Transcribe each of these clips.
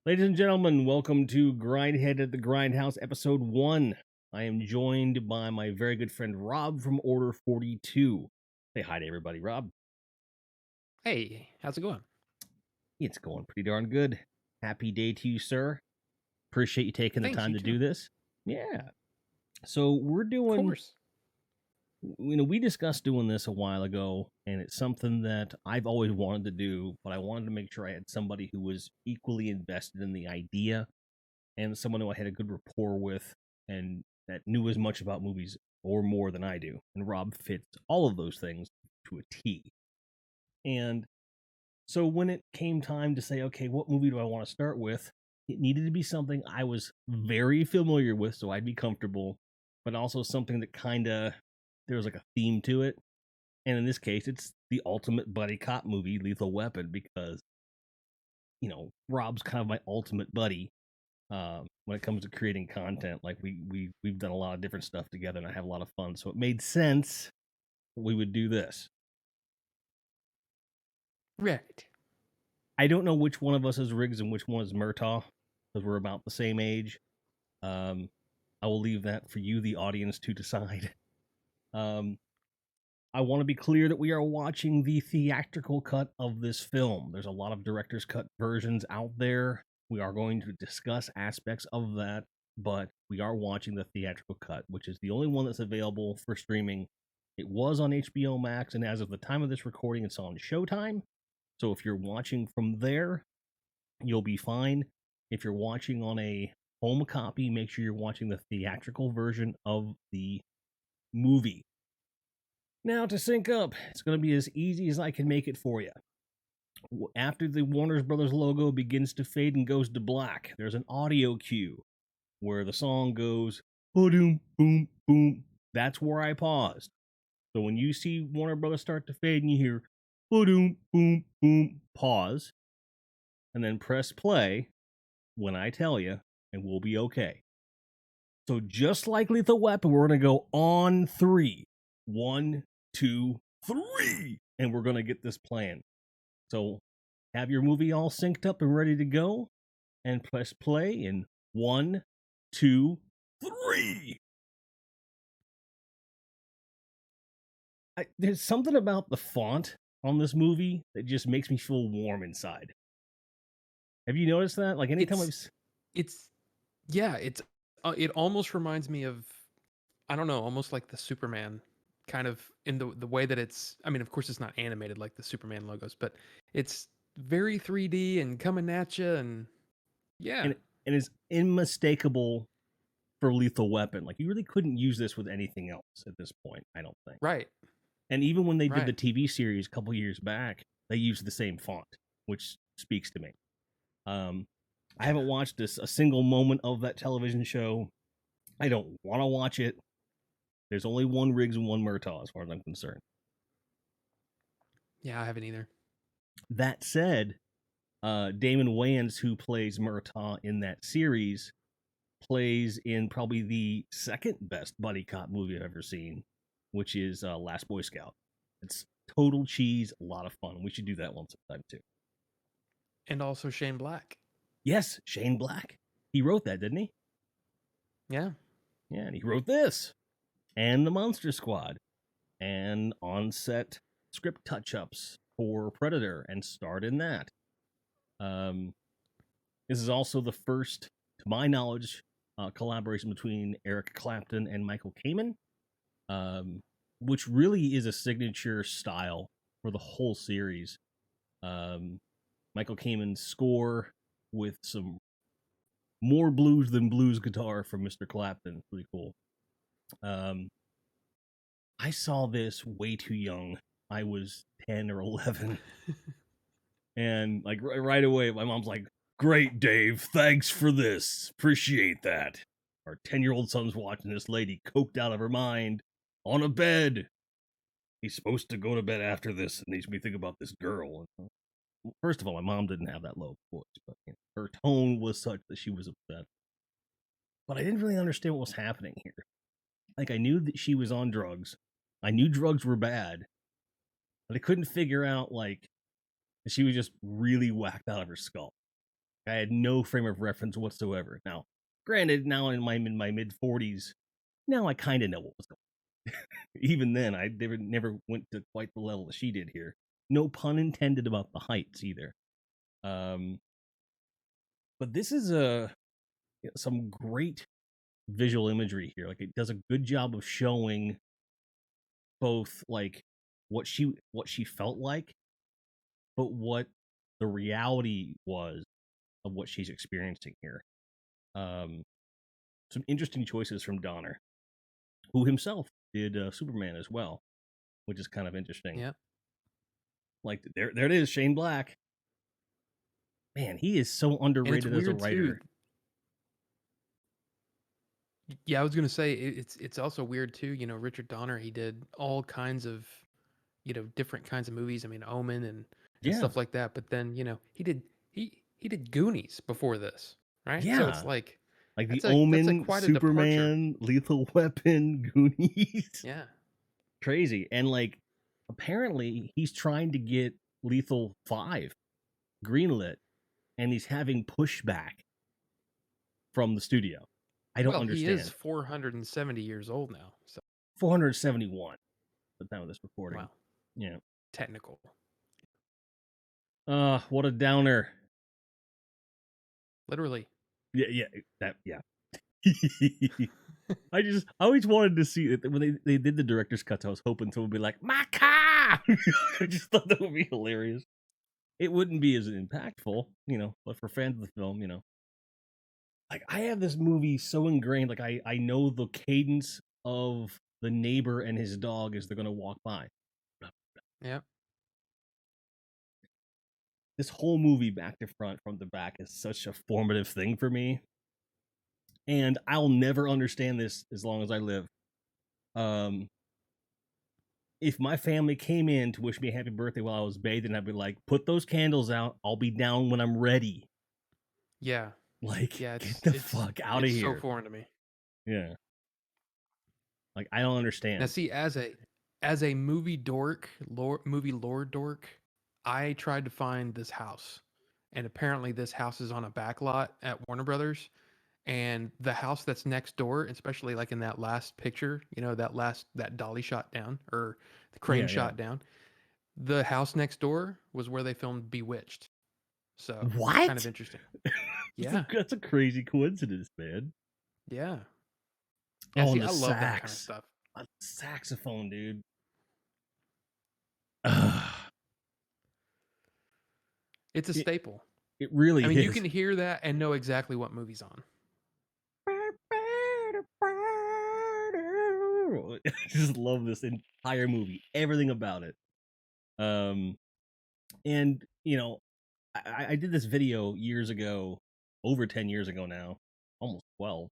Ladies and gentlemen, welcome to Grindhead at the Grindhouse, episode 1. I am joined by my very good friend Rob from Order42. Say hi to everybody, Rob. Hey, how's it going? It's going pretty darn good. Happy day to you, sir. Appreciate you taking the Thanks, time you to too. do this. Yeah. So we're Of doing, course. we discussed doing this a while ago, and it's something that I've always wanted to do, but I wanted to make sure I had somebody who was equally invested in the idea and someone who I had a good rapport with and that knew as much about movies or more than I do. And Rob fits all of those things to a T. And so when it came time to say, okay, what movie do I want to start with? It needed to be something I was very familiar with, so I'd be comfortable, but also something that kind of, there was like a theme to it. And in this case, it's the ultimate buddy cop movie, Lethal Weapon, because, Rob's kind of my ultimate buddy when it comes to creating content. Like we've done a lot of different stuff together, and I have a lot of fun. So it made sense that we would do this. Right. I don't know which one of us is Riggs and which one is Murtaugh because we're about the same age. Um, I will leave that for you, the audience, to decide. Um, I want to be clear that we are watching the theatrical cut of this film. There's a lot of director's cut versions out there. We are going to discuss aspects of that, but we are watching the theatrical cut, which is the only one that's available for streaming. It was on HBO Max, and as of the time of this recording, it's on Showtime. So if you're watching from there, you'll be fine. If you're watching on a home copy, make sure you're watching the theatrical version of the movie. Now, to sync up, it's going to be as easy as I can make it for you. After the Warner Brothers logo begins to fade and goes to black, there's an audio cue where the song goes boom, boom, boom. That's where I paused. So when you see Warner Brothers start to fade and you hear boom, boom, boom, pause, and then press play when I tell you, and we'll be okay. So just like Lethal Weapon, we're going to go on 3. 1, 2, 3. And we're going to get this playing. So have your movie all synced up and ready to go. And press play in 1, 2, 3. There's something about the font on this movie that just makes me feel warm inside. Have you noticed that? Like anytime It's I've it's yeah, it almost reminds me of, I don't know, almost like the Superman kind of, in the way that it's, I mean, of course it's not animated like the Superman logos, but it's very 3D and coming at you, and yeah. and and is unmistakable for Lethal Weapon. Like you really couldn't use this with anything else at this point, I don't think. Right. And even when they did the Right. TV series a couple years back, they used the same font, which speaks to me. I haven't watched a single moment of that television show. I don't want to watch it. There's only one Riggs and one Murtaugh, as far as I'm concerned. Yeah, I haven't either. That said, Damon Wayans, who plays Murtaugh in that series, plays in probably the second best buddy cop movie I've ever seen, which is Last Boy Scout. It's total cheese, a lot of fun. We should do that one sometime too. And also Shane Black. Yes, Shane Black. He wrote that, didn't he? Yeah. Yeah, and he wrote this and the Monster Squad and on-set script touch-ups for Predator and starred in that. This is also the first, to my knowledge, collaboration between Eric Clapton and Michael Kamen, which really is a signature style for the whole series. Michael Kamen's score with some more blues than blues guitar from Mr. Clapton. Pretty cool. I saw this way too young. I was 10 or 11. And like right away, my mom's like, "Great, Dave. Thanks for this. Appreciate that." Our 10-year-old son's watching this lady coked out of her mind on a bed. He's supposed to go to bed after this. It makes me think about this girl. First of all, my mom didn't have that low voice, but her tone was such that she was upset. But I didn't really understand what was happening here. Like, I knew that she was on drugs. I knew drugs were bad, but I couldn't figure out, like, she was just really whacked out of her skull. I had no frame of reference whatsoever. Now, granted, now in my mid 40s, now I kind of know what was going on. Even then, I never went to quite the level that she did here. No pun intended about the heights either. But this is some great visual imagery here. Like, it does a good job of showing both like what she felt like, but what the reality was of what she's experiencing here. Some interesting choices from Donner, who himself did Superman as well, which is kind of interesting. Yeah. Like, there it is, Shane Black. Man, he is so And it's underrated as a weird too. writer. Yeah, I was gonna say it's also weird too. You know, Richard Donner, he did all kinds of, you know, different kinds of movies. I mean, Omen and Yeah, stuff like that. But then, you know, he did Goonies before this, right? So it's yeah. Like The that's a Omen, quite a departure. Superman, Lethal Weapon, Goonies. Yeah. Crazy. And like, apparently he's trying to get Lethal 5 greenlit, and he's having pushback from the studio. I don't Well, he is understand. 470 years old now. So 471 at the time of this recording. wow, Yeah. technical. What a downer. Literally. Yeah. I always wanted to see it when they did the director's cuts. I was hoping someone would be like, my car. I just thought that would be hilarious. It wouldn't be as impactful, but for fans of the film, like, I have this movie so ingrained. Like, I know the cadence of the neighbor and his dog as they're gonna walk by. Yeah. This whole movie, back to front, front to back, is such a formative thing for me, and I'll never understand this as long as I live. If my family came in to wish me a happy birthday while I was bathing, I'd be like, put those candles out. I'll be down when I'm ready. Yeah. Like, Yeah, get the fuck out of it's so here. foreign to me. Yeah. Like, I don't Now understand. see, as a movie lore dork, I tried to find this house. And apparently this house is on a back lot at Warner Brothers. And the house that's next door, especially like in that last picture, you know, that dolly shot down or the crane Yeah. shot down, the house next door was where they filmed Bewitched. So kind of What? interesting. Yeah. That's a crazy coincidence, man. Yeah. Yeah. Oh, See, and the I love that kind of sax. stuff. Saxophone, dude. Ugh. It's a It, staple. it really I mean, you is. can hear that and know exactly what movie's on. I just love this entire movie, everything about it. And I did this video years ago, over 10 years ago now, almost 12,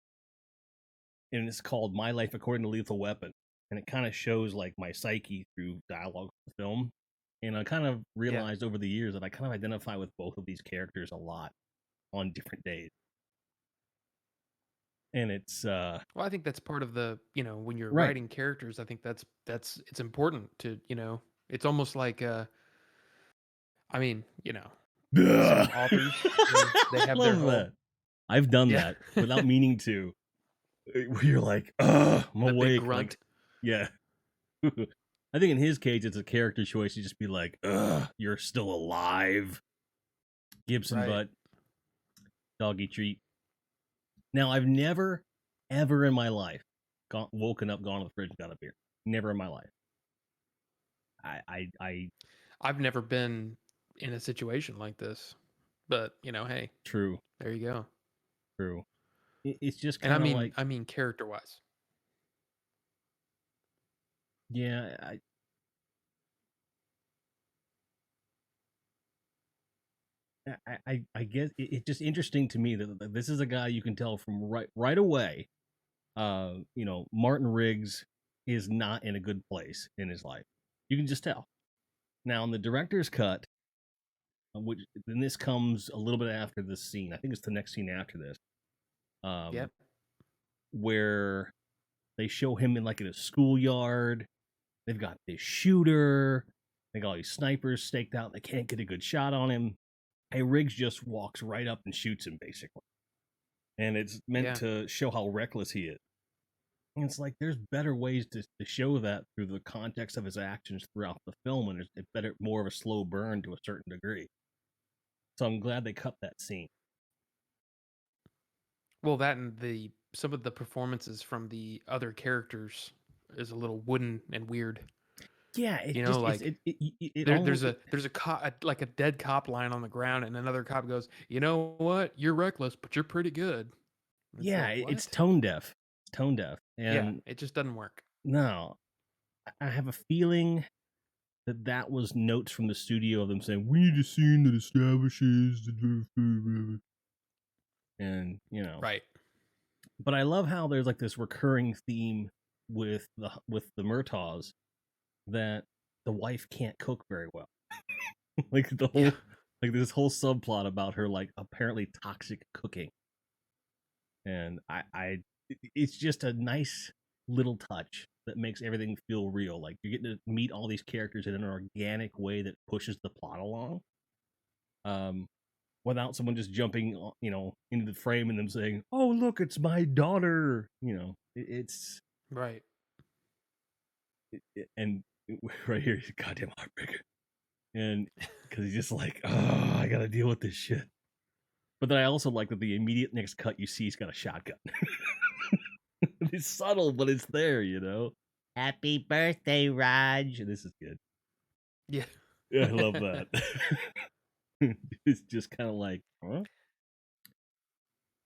and it's called My Life According to Lethal Weapon, and it kind of shows like my psyche through dialogue with the film. And I kind of Yeah. realized over the years that I kind of identify with both of these characters a lot on different days. And it's Well, I think that's part of the, you know, when you're right. writing characters, I think that's it's important to, you know, it's almost like I mean, you know, some authors they I have their love whole that. I've done yeah, that without meaning to. Where you're like, I'm the big awake. grunt. Like, yeah. I think in his case, it's a character choice. You just be like, you're still alive. Gibson Right. butt, doggy treat. Now, I've never, ever in my life woken up, gone to the fridge, and got a beer. Never in my life. I I've never been in a situation like this. But, you know, hey, true, there you go. true. It's just And kind of like, I mean character-wise. yeah, I guess it's just interesting to me that this is a guy you can tell from right away. Martin Riggs is not in a good place in his life. You can just tell. Now, in the director's cut, which then this comes a little bit after this scene. I think it's the next scene after this, Yep. where they show him in a schoolyard. They've got this shooter. They got all these snipers staked out. They can't get a good shot on him. Riggs just walks right up and shoots him, basically. And it's meant to show how reckless he is. And it's like there's better ways to show that through the context of his actions throughout the film, and it's better, more of a slow burn to a certain degree. So I'm glad they cut that scene. Well, that and some of the performances from the other characters is a little wooden and weird. Yeah, it You know, just like there's a cop, like a dead cop lying on the ground, and another cop goes, "You know what? You're reckless, but you're pretty good." It's yeah, like, it's what? tone deaf. It's tone deaf, Yeah, and it just doesn't work. no, I have a feeling that was notes from the studio of them saying we need a scene that establishes, and Right. But I love how there's like this recurring theme with the Murtaughs that the wife can't cook very well. Like the whole like this whole subplot about her like apparently toxic cooking. And I it's just a nice little touch that makes everything feel real. Like you're getting to meet all these characters in an organic way that pushes the plot along. Without someone just jumping, into the frame and them saying, "Oh, look, it's my daughter." It's right. And right here, he's a goddamn heartbreaker, and because he's just like, "Oh, I gotta deal with this shit." But then I also like that the immediate next cut you see he's got a shotgun. It's subtle, but it's there, Happy birthday, Raj. This is good. Yeah. Yeah, I love that. It's just kind of like, huh?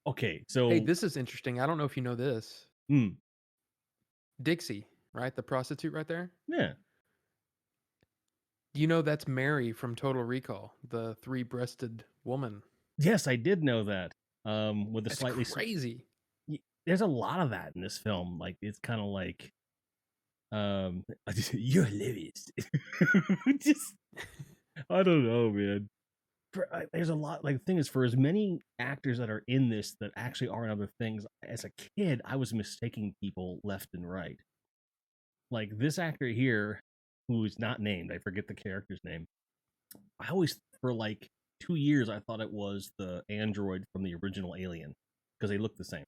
Okay, so Hey, this is interesting. I don't know if you know this. Dixie, right? The prostitute right there? Yeah. You know that's Mary from Total Recall, the three-breasted woman. Yes, I did know that. With a That's slightly crazy. There's a lot of that in this film. Like it's kind of like, you're hilarious. Just I don't know, man. There's a lot. Like the thing is, for as many actors that are in this that actually are in other things, as a kid, I was mistaking people left and right. Like this actor here, who is not named, I forget the character's name. I always, for like 2 years, I thought it was the android from the original Alien because they look the same.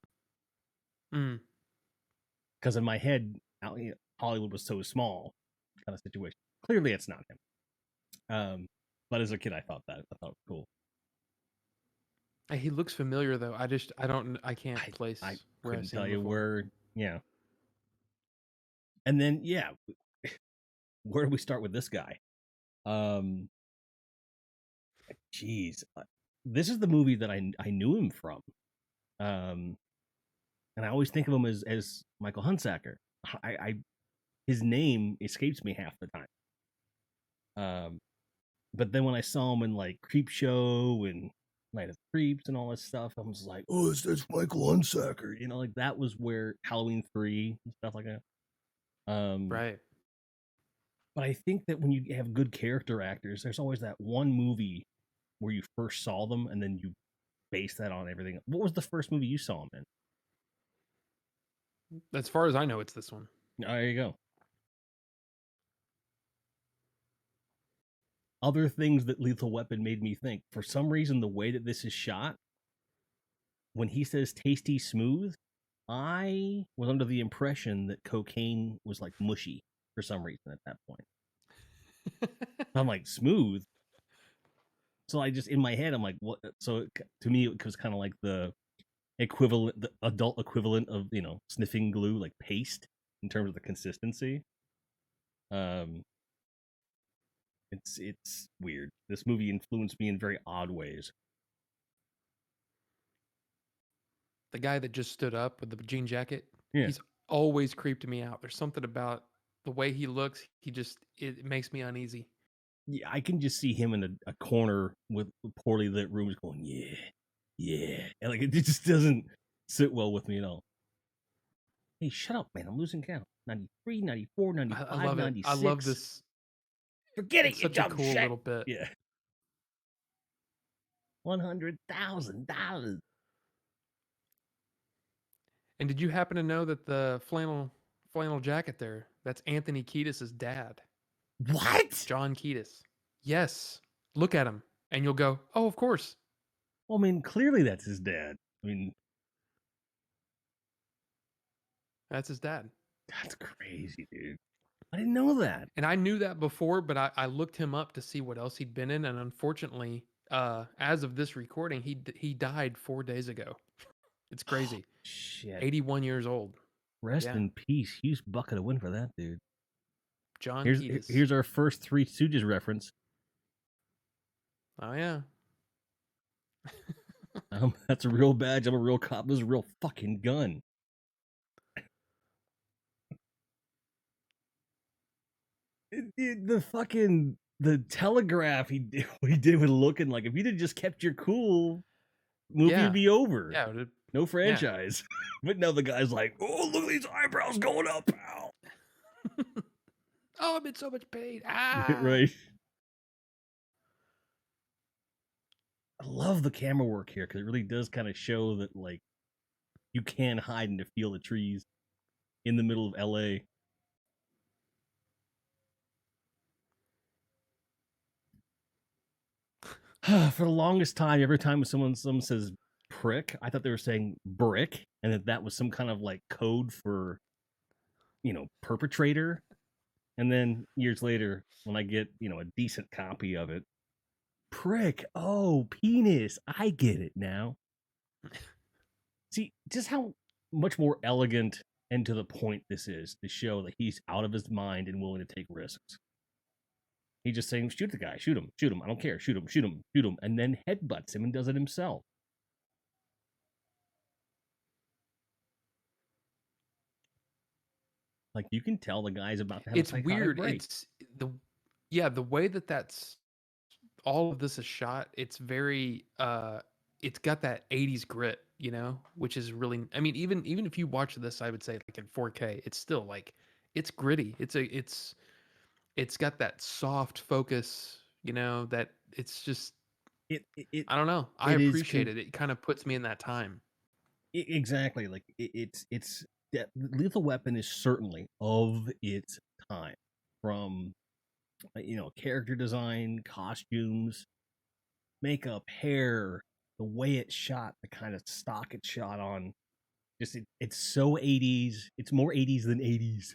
Because in my head, Hollywood was so small, kind of situation. Clearly, it's not him. But as a kid, I thought it was cool. He looks familiar though. I can't place. I where couldn't I've seen tell him you before. where. Yeah. And then where do we start with this guy? Jeez, this is the movie that I knew him from. And I always think of him as Michael Hunsaker. His name escapes me half the time. But then when I saw him in like Creep Show and Night of Creeps and all this stuff, I was like, "Oh, that's Michael Hunsaker." Like that was where Halloween 3 and stuff like that. Right. But I think that when you have good character actors, there's always that one movie where you first saw them and then you base that on everything. What was the first movie you saw him in? As far as I know, it's this one. There you go. Other things that Lethal Weapon made me think. For some reason, the way that this is shot, when he says tasty smooth, I was under the impression that cocaine was like mushy for some reason at that point. I'm like, smooth? So I just, in my head, I'm like, what? So to me, it was kind of like the adult equivalent of, sniffing glue, like paste in terms of the consistency. It's weird. This movie influenced me in very odd ways. The guy that just stood up with the jean jacket, Yeah. he's always creeped me out. There's something about the way he looks. It makes me uneasy. Yeah, I can just see him in a corner with poorly lit rooms going, yeah. And like, it just doesn't sit well with me at all. Hey, shut up, man. I'm losing count. 93, 94, 95, I love it. 96. I love this. Forget it, It's you such a dumb cool shit. little bit. Yeah. $100,000. And did you happen to know that the flannel jacket there, that's Anthony Kiedis' dad? What? John Kiedis. Yes. Look at him. And you'll go, "Oh, of course. Well, I mean, clearly that's his dad. I mean, That's his dad." that's crazy, dude. I didn't know that. And I knew that before, but I looked him up to see what else he'd been in, and unfortunately, as of this recording, he died 4 days ago. It's Oh, crazy. shit. 81 years old. Rest Yeah. in peace. Huge bucket of win for that dude. John Here's Kiedis. here's our first Three Stooges reference. Oh yeah. That's a real badge. I'm a real cop. This is a real fucking gun. The telegraph we did with looking like if you'd have just kept your cool, movie would Yeah. be over. Yeah. No Yeah. franchise. But no, the guy's like, oh, look at these eyebrows going up, pal. Oh, I'm in so much pain. Ah. Right. I love the camera work here because it really does kind of show that like you can hide in the field of trees in the middle of LA. For the longest time, every time someone says prick, I thought they were saying brick, and that was some kind of like code for perpetrator. And then years later, when I get a decent copy of it, prick, oh penis, I get it now. See just how much more elegant and to the point this is to show that he's out of his mind and willing to take risks. He's just saying, shoot the guy, shoot him, I don't care, shoot him, and then headbutts him and does it himself. Like you can tell the guy's about to have a It's psychotic weird. break. The way that's all of this is shot, it's very it's got that 80s grit, which is really, I mean, even if you watch this, I would say like in 4K, it's still like it's gritty. It's got that soft focus, that it's just, It it it, I don't know. I it is appreciate it. It kind of puts me in that time. exactly like it's that Lethal Weapon is certainly of its time from character design, costumes, makeup, hair, the way it's shot, the kind of stock it's shot on. Just it's so 80s. It's more 80s than 80s.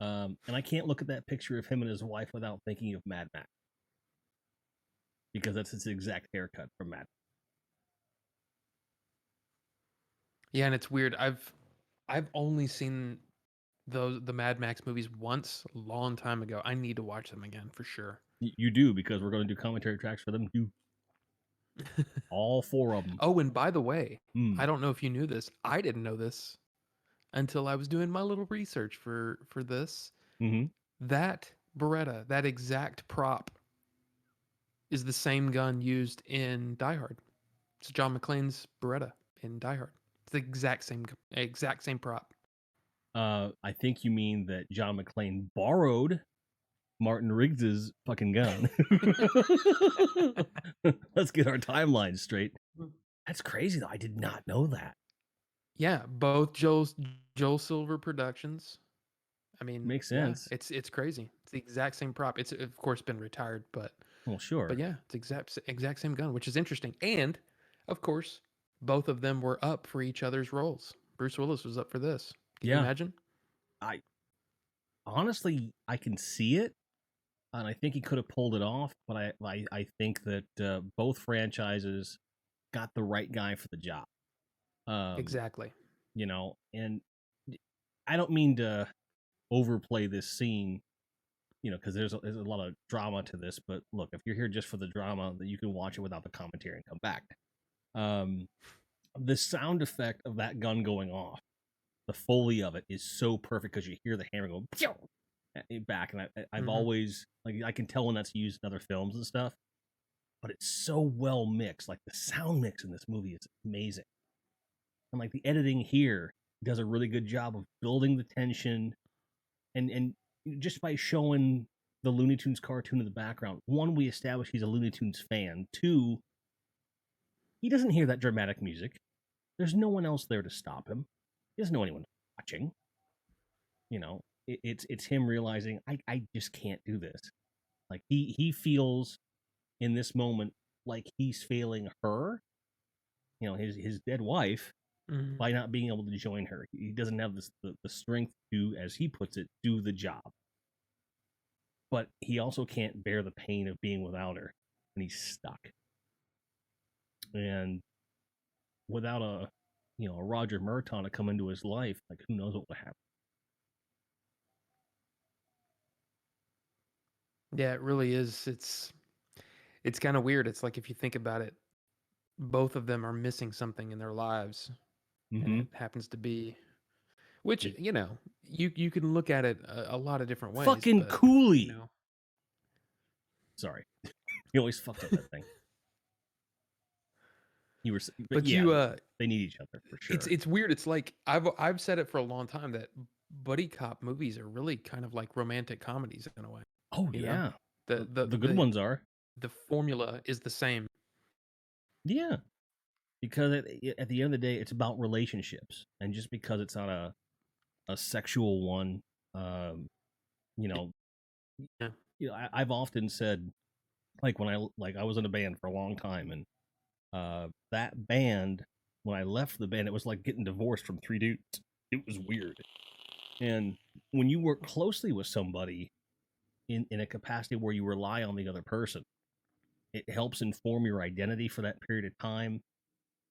And I can't look at that picture of him and his wife without thinking of Mad Max because that's his exact haircut from Mad. Yeah, and it's weird. I've only seen the Mad Max movies once a long time ago. I need to watch them again for sure. You do because we're going to do commentary tracks for them too. All four of them. Oh, and by the way, Mm. I don't know if you knew this. I didn't know this until I was doing my little research for this. Mm-hmm. That Beretta, that exact prop, is the same gun used in Die Hard. It's John McClane's Beretta in Die Hard. It's the exact same prop. I think you mean that John McClane borrowed Martin Riggs's fucking gun. Let's get our timelines straight. That's crazy though. I did not know that. Yeah, both Joel Silver Productions. I mean, Makes yeah, sense. it's crazy. It's the exact same prop. It's of course been retired, but Well, sure. yeah, it's exact same gun, which is interesting. And of course, both of them were up for each other's roles. Bruce Willis was up for this. Can you Yeah. imagine? I honestly I can see it, and I think he could have pulled it off. But I think that both franchises got the right guy for the job. Exactly. And I don't mean to overplay this scene, because there's a lot of drama to this. But look, if you're here just for the drama, that you can watch it without the commentary and come back. The sound effect of that gun going off, the foley of it is so perfect because you hear the hammer go back, and I've always I can tell when that's used in other films and stuff, but it's so well mixed. Like the sound mix in this movie is amazing, and like the editing here does a really good job of building the tension, and just by showing the Looney Tunes cartoon in the background, one, we establish he's a Looney Tunes fan. Two, he doesn't hear that dramatic music. There's no one else there to stop him. He doesn't know anyone watching. It's him realizing I just can't do this. Like he feels in this moment like he's failing her, his dead wife, Mhm. by not being able to join her. He doesn't have the strength to, as he puts it, do the job. But he also can't bear the pain of being without her, and he's stuck. And without a Roger Murtaugh to come into his life, like who knows what would happen. Yeah, it really is. It's kind of weird. It's like if you think about it, both of them are missing something in their lives, and Mm-hmm. it happens to be which, Yeah. you can look at it a lot of different ways, Fucking but you Cooley. know. Sorry, he always fucked up that thing. But But yeah, you they need each other for it's sure. it's weird. It's like I've said it for a long time that buddy cop movies are really kind of like romantic comedies in a way. Oh You know, yeah, the the the good the ones are. the formula is the same. Yeah, because at the end of the day, it's about relationships, and just because it's not a sexual one, um, you know, Yeah, I've often said, like I was in a band for a long time, and that band, when I left the band, it was like getting divorced from three dudes. It was weird. And when you work closely with somebody in a capacity where you rely on the other person, it helps inform your identity for that period of time.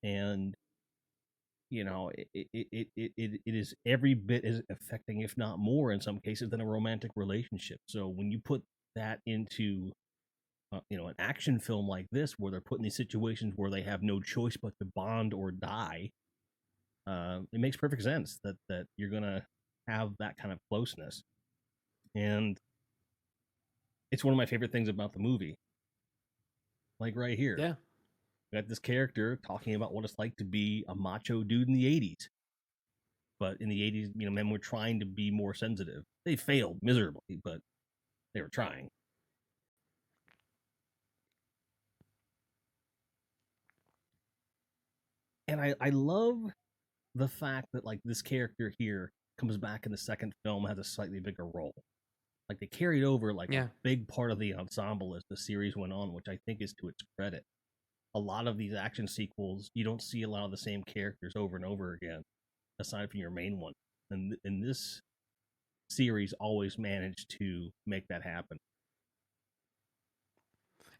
And it is every bit as affecting, if not more in some cases, than a romantic relationship. So when you put that into an action film like this, where they're put in these situations where they have no choice but to bond or die, it makes perfect sense that you're gonna have that kind of closeness. And it's one of my favorite things about the movie. Like right here, yeah, we got this character talking about what it's like to be a macho dude in the '80s. But in the '80s, men were trying to be more sensitive. They failed miserably, but they were trying. And I love the fact that like this character here comes back in the second film, has a slightly bigger role. Like they carried over like a yeah. big part of the ensemble as the series went on, which I think is to its credit. A lot of these action sequels, you don't see a lot of the same characters over and over again, aside from your main one. And in this series, always managed to make that happen.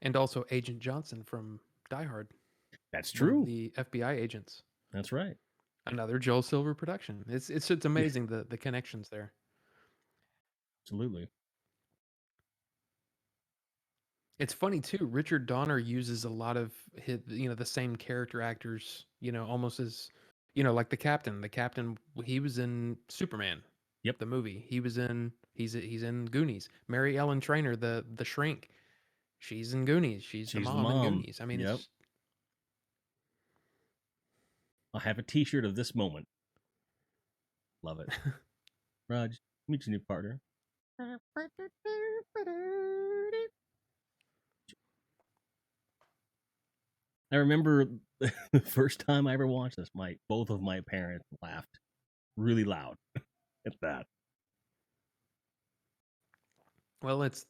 And also Agent Johnson from Die Hard, That's one of true. the FBI agents. That's right. Another Joel Silver production. It's Yeah, amazing the connections there. absolutely. It's funny too. Richard Donner uses a lot of his, the same character actors, almost as, like the captain. The captain, he was in Superman, Yep. the movie. He's in Goonies. Mary Ellen Trainor, the shrink, she's in Goonies. She's the She's the mom in mom. Goonies. I mean, Yep. it's I'll have a T-shirt of this moment. Love it. Raj, meet your new partner. I remember the first time I ever watched this, both of my parents laughed really loud at that. well, that's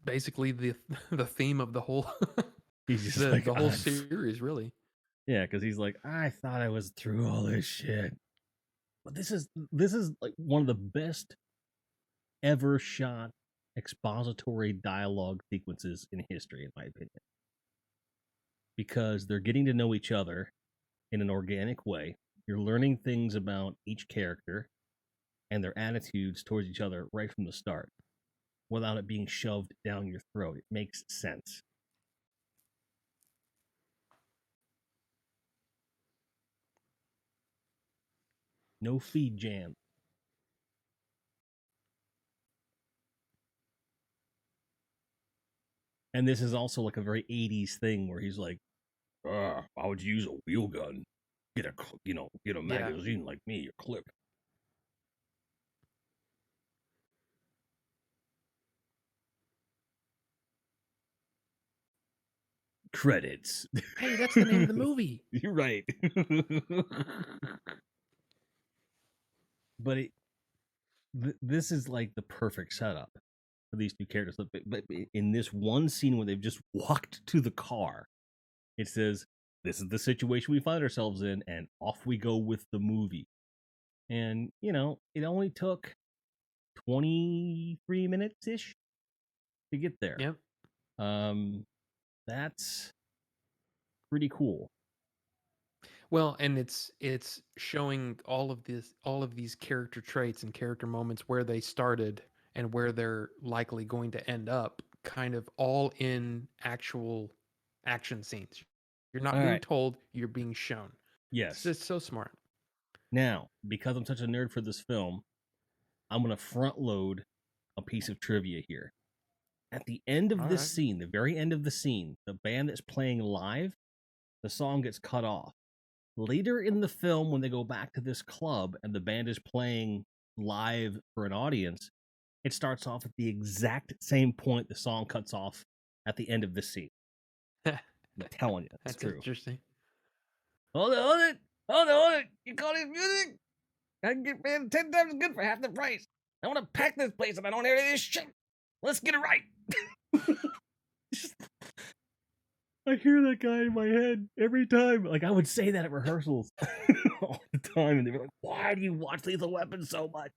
basically the the theme of the whole He's just the like, the whole series, really. yeah, because he's like, I thought I was through all this shit, but this is like one of the best ever shot expository dialogue sequences in history, in my opinion, because they're getting to know each other in an organic way. You're learning things about each character and their attitudes towards each other right from the start without it being shoved down your throat. It makes sense. No feed jam. And this is also like a very '80s thing where he's like, "Why would you use a wheel gun? Get a Yeah. magazine like me, a clip." Credits. Hey, that's the name of the movie. You're right. But this is like the perfect setup for these two characters. But in this one scene where they've just walked to the car, it says, "This is the situation we find ourselves in," and off we go with the movie. And it only took 23 minutes ish to get there. Yep. That's pretty cool. Well, and it's showing all of these character traits and character moments where they started and where they're likely going to end up, kind of all in actual action scenes. You're not All being right. told, you're being shown. Yes. It's just so smart. Now, because I'm such a nerd for this film, I'm going to front load a piece of trivia here. At the end of this scene, the very end of the scene, the band that's playing live, the song gets cut off. Later in the film, when they go back to this club and the band is playing live for an audience, it starts off at the exact same point the song cuts off at the end of this scene. I'm telling you, it's That's true. interesting. Hold it! You call this music? I can get paid 10 times as good for half the price. I want to pack this place and I don't hear any of this shit. Let's get it right. I hear that guy in my head every time. Like, I would say that at rehearsals all the time, and they were like, "Why do you watch Lethal Weapon so much?"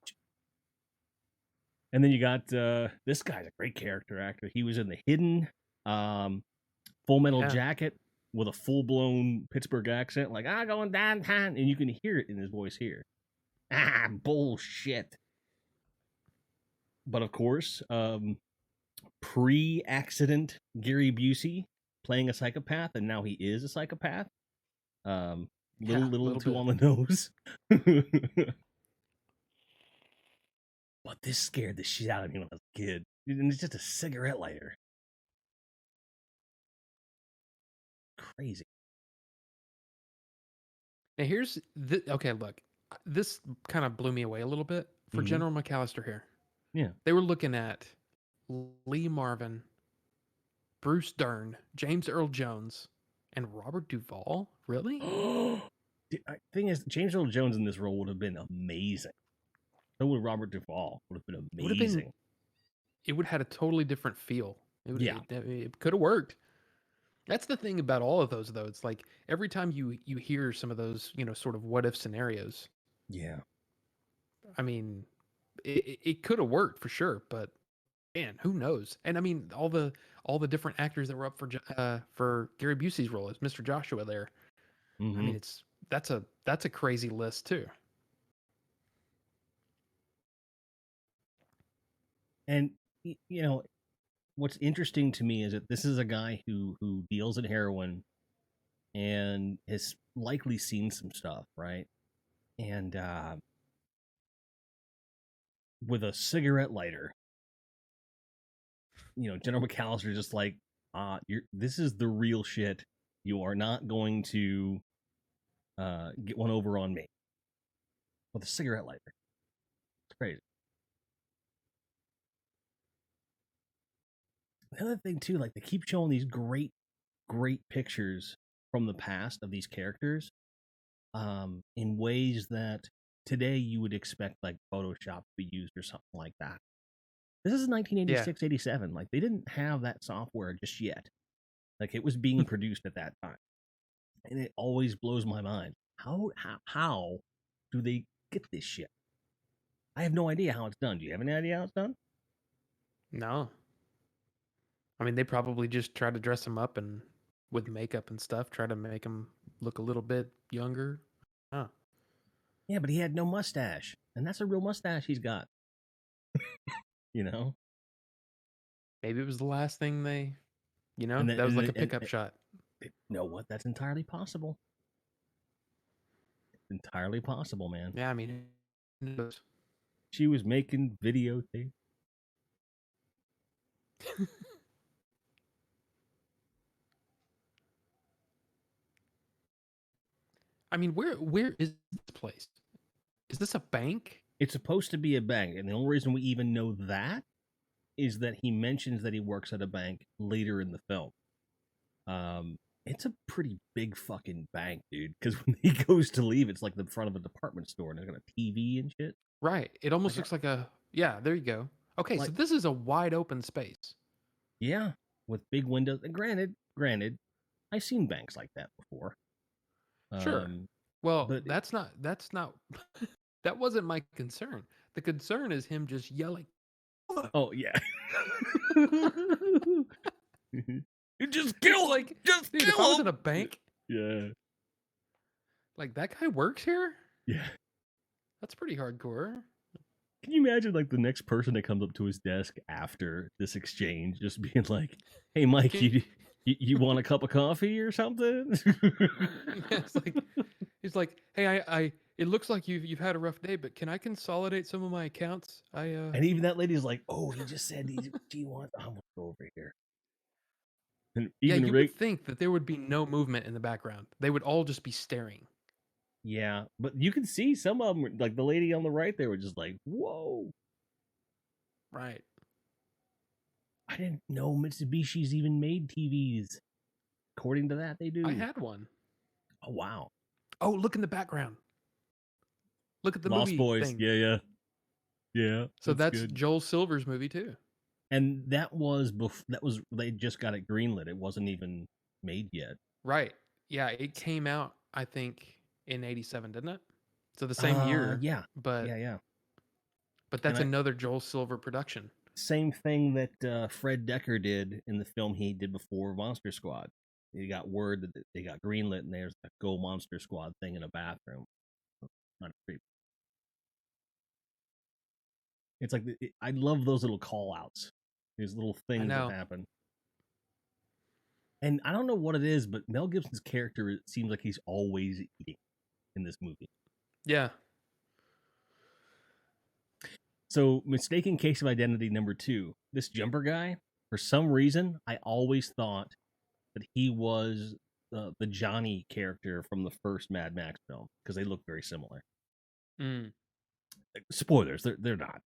And then you got this guy's a great character actor. He was in The Hidden, Full Metal Jacket with a full-blown Pittsburgh accent, like, "I'm going downtown," and you can hear it in his voice here. Bullshit. But of course, pre-accident Gary Busey playing a psychopath, and now he is a psychopath. Little too bit on the nose. But this scared the shit out of me when I was a kid. And it's just a cigarette lighter. Crazy. Now here's okay, look. This kind of blew me away a little bit for General McAllister here. Yeah. They were looking at Lee Marvin, Bruce Dern, James Earl Jones, and Robert Duvall. Really? The thing is, James Earl Jones in this role would have been amazing. So would Robert Duvall. Would have been amazing. It would have had a totally different feel. It could have worked. That's the thing about all of those, though. It's like every time you hear some of those, sort of what if scenarios. Yeah. I mean, it could have worked for sure, but man, who knows? And I mean, all the different actors that were up for Gary Busey's role as Mr. Joshua there. Mm-hmm. I mean, that's a crazy list too. And what's interesting to me is that this is a guy who deals in heroin and has likely seen some stuff, right? And with a cigarette lighter, General McAllister is just like, this is the real shit. You are not going to get one over on me with a cigarette lighter. It's crazy. The other thing too, like, they keep showing these great pictures from the past of these characters, in ways that today you would expect like Photoshop to be used or something like that. This is 1986, 87. Like, they didn't have that software just yet. Like, it was being produced at that time, and it always blows my mind. How do they get this shit? I have no idea how it's done. Do you have any idea how it's done? No. I mean, they probably just try to dress him up and with makeup and stuff, try to make him look a little bit younger. Huh. Yeah, but he had no mustache, and that's a real mustache he's got. Maybe it was the last thing they, that was like a pickup shot. You know what? That's entirely possible. It's entirely possible, man. Yeah, I mean, she was making videotape. I mean, where is this place? Is this a bank? It's supposed to be a bank, and the only reason we even know that is that he mentions that he works at a bank later in the film. It's a pretty big fucking bank, dude, because when he goes to leave, it's like the front of a department store, and it's got a TV and shit. Right. It almost looks like a... Yeah, there you go. Okay, so Like, this is a wide open space. yeah, with big windows. And granted, I've seen banks like that before. Sure. Um, Well, but that's not that wasn't my concern. The concern is him just yelling. oh yeah, you It's just like, dude, if I was kill in a him. bank, Yeah, like that guy works here? yeah. That's pretty hardcore. Can you imagine like the next person that comes up to his desk after this exchange, just being like, "Hey, Mike, Can you want a cup of coffee or something?" yeah, it's like he's like, "Hey, I it looks like you've had a rough day, but can I consolidate some of my accounts? And even that lady's like, "Oh, he just said he wants. I'm gonna go over here." And Yeah, even you would Rick, think that there would be no movement in the background. They would all just be staring. yeah, but you can see some of them, like the lady on the right there, were just like, "Whoa, Right. I didn't know Mitsubishi's even made TVs." According to that, they I do. had one. Oh wow, Oh, look in the background. Look at the Lost movie Boys. thing. Yeah, yeah, yeah. So That's that's good. Joel Silver's movie too. And that was they just got it greenlit. It wasn't even made yet. Right. Yeah, it came out I think in 87, didn't it? So the same year, Yeah, but yeah. And that's I another Joel Silver production. same thing that Fred Decker did in the film he did before Monster Squad. He got word that they got greenlit, and there's a Go Monster Squad thing in a bathroom. Not creepy. It's like I love those little call outs, these little I things that know. happen. And I don't know what it is, but Mel Gibson's character, it seems like he's always eating in this movie. Yeah. So, mistaken case of identity number 2. This jumper guy, for some reason, I always thought that he was the Johnny character from the first Mad Max film because they look very similar. Mm. Spoilers, they're not.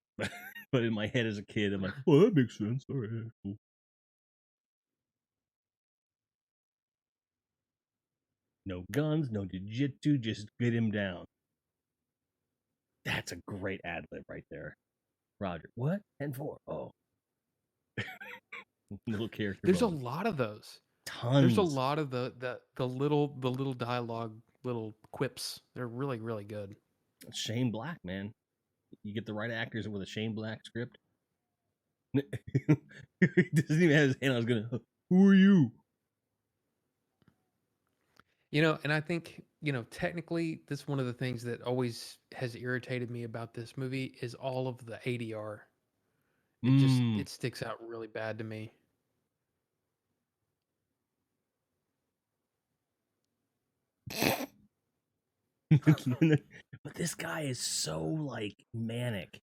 But in my head as a kid, I'm like, oh, that makes sense. All right, cool. No guns, no jujitsu, just get him down. That's a great ad lib right there. Roger, what? 10-4. Oh, little character There's a moment. lot of those. There's a Tons. lot of the little dialogue, little quips. They're really really good. Shane Black, man. You get the right actors with a Shane Black script. He doesn't even have his hand. I was gonna. Who are you? And I think, technically this is one of the things that always has irritated me about this movie is all of the ADR. Mm. It sticks out really bad to me. But this guy is so like manic,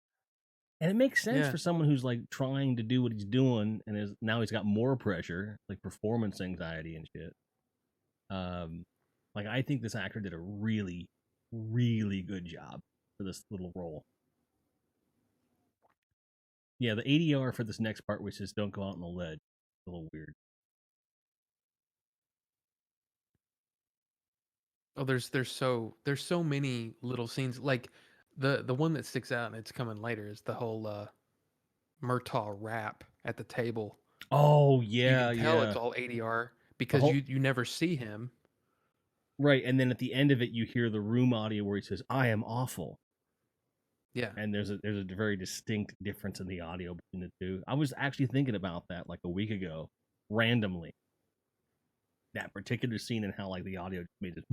and it makes sense Yeah. for someone who's like trying to do what he's doing, and is now he's got more pressure, like performance anxiety and shit. Um, like I think this actor did a really, really good job for this little role. Yeah, the ADR for this next part, which is "Don't go out on the ledge," is a little weird. Oh, there's so many little scenes. Like the one that sticks out and it's coming later is the whole Murtaugh rap at the table. Oh You yeah, can tell it's yeah. all ADR The because whole you never see him. right, and then at the end of it, you hear the room audio where he says, "I am awful," Yeah. and there's a very distinct difference in the audio between the two. I was actually thinking about that like a week ago, randomly. That particular scene and how like the audio just made this.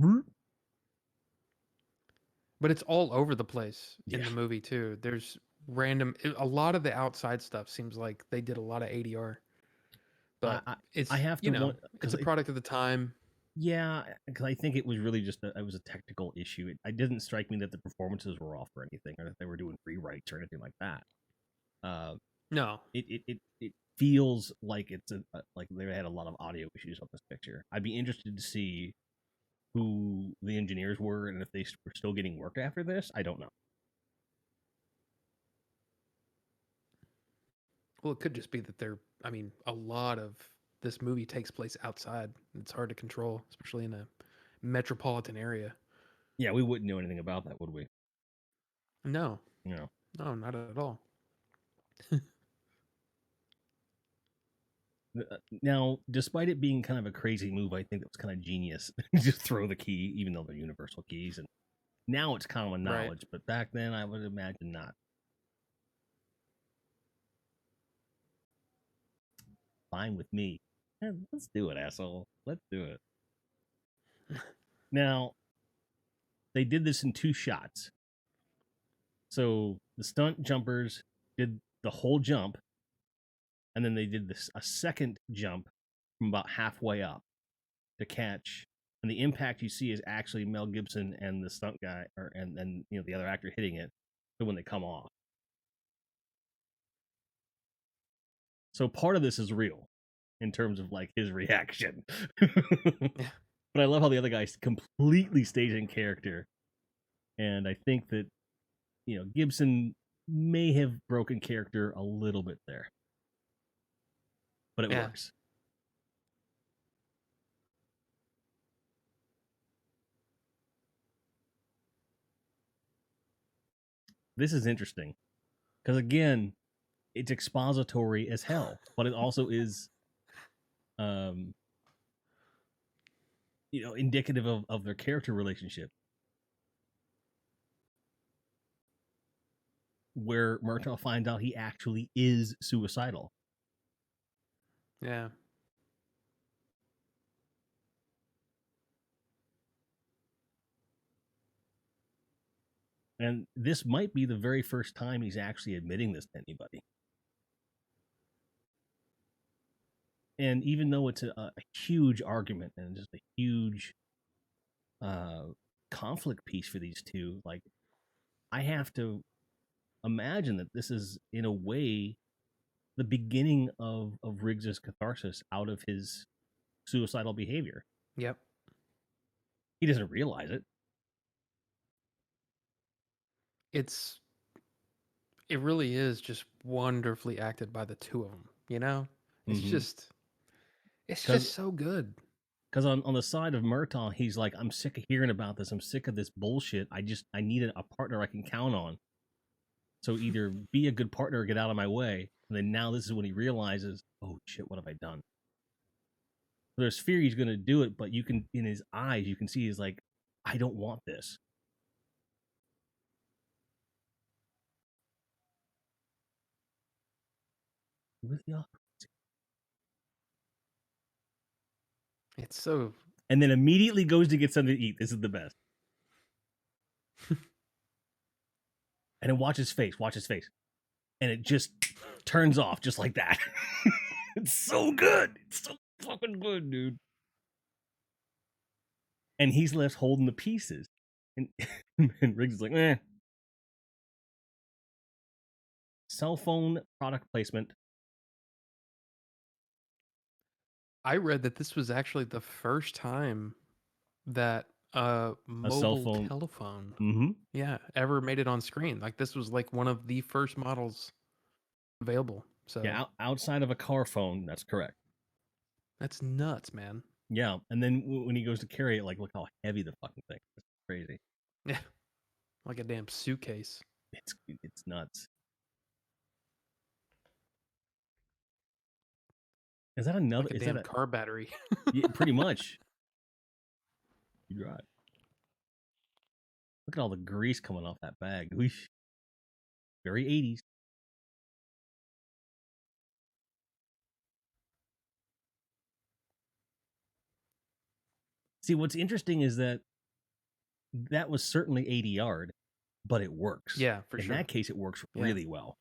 But it's all over the place in Yeah, the movie too. There's a lot of the outside stuff seems like they did a lot of ADR, I but I, I it's, have to want it's because a product of the time. yeah, because I think it was really just it was a technical issue. It didn't strike me that the performances were off or anything, or that they were doing rewrites or anything like that. Uh, No. it feels like it's like they had a lot of audio issues on this picture. I'd be interested to see who the engineers were and if they were still getting work after this. I don't know. Well, it could just be that a lot of this movie takes place outside. It's hard to control, especially in a metropolitan area. Yeah, we wouldn't know anything about that, would we? No, You know. no, not at all. Now, despite it being kind of a crazy move, I think it was kind of genius. Just throw the key, even though they're universal keys, and now it's common Right. knowledge. But back then, I would imagine not. Fine with me. Let's do it, asshole. Let's do it. Now, they did this in 2 shots. So the stunt jumpers did the whole jump, and then they did a second jump from about halfway up to catch. And the impact you see is actually Mel Gibson and the stunt guy, and the other actor hitting it. So when they come off, so part of this is real in terms of like his reaction. But I love how the other guy's completely staged in character, and I think that Gibson may have broken character a little bit there, but it works. This is interesting because again, it's expository as hell, but it also is, indicative of their character relationship, where Murtaugh finds out he actually is suicidal. Yeah. And this might be the very first time he's actually admitting this to anybody. And even though it's a huge argument and just a huge conflict piece for these two, like, I have to imagine that this is, in a way, the beginning of Riggs's catharsis out of his suicidal behavior. Yep. He doesn't realize it. It really is just wonderfully acted by the two of them, It's just so good. Because on the side of Murtaugh, he's like, I'm sick of hearing about this. I'm sick of this bullshit. I need a partner I can count on. So either be a good partner or get out of my way. And then now this is when he realizes, oh shit, what have I done? There's fear he's going to do it, but you can, in his eyes, you can see he's like, I don't want this. It's so. And then immediately goes to get something to eat. This is the best. And then watch his face. And it just turns off just like that. It's so good. It's so fucking good, dude. And he's left holding the pieces. And Riggs is like, eh. Cell phone product placement. I read that this was actually the first time that a mobile telephone ever made it on screen. Like, this was like one of the first models available. So yeah, outside of a car phone, that's correct. That's nuts, man. Yeah, and then when he goes to carry it, like, look how heavy the fucking thing is. It's crazy. Yeah, like a damn suitcase. It's nuts. Is that another? Like a is damn that car battery? Yeah, pretty much. You're right. Look at all the grease coming off that bag. Whoosh. Very 80s. See, what's interesting is that was certainly 80 yard, but it works. Yeah, for sure. In that case, it works really well.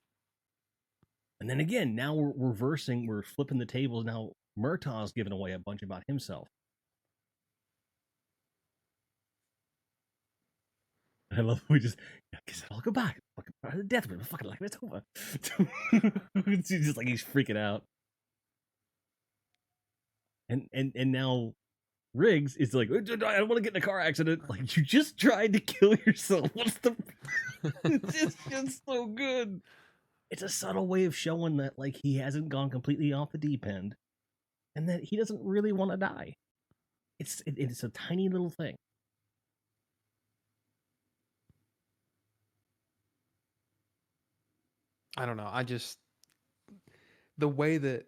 And then again, now we're reversing, we're flipping the tables. Now Murtaugh's giving away a bunch about himself. I love we just kiss it all goodbye. Fucking part of the death room. Fucking like it's over. It's just like he's freaking out. And now Riggs is like, I don't want to get in a car accident. Like, you just tried to kill yourself. What's the it's just so good. It's a subtle way of showing that, like, he hasn't gone completely off the deep end and that he doesn't really want to die. It's a tiny little thing. I don't know. The way that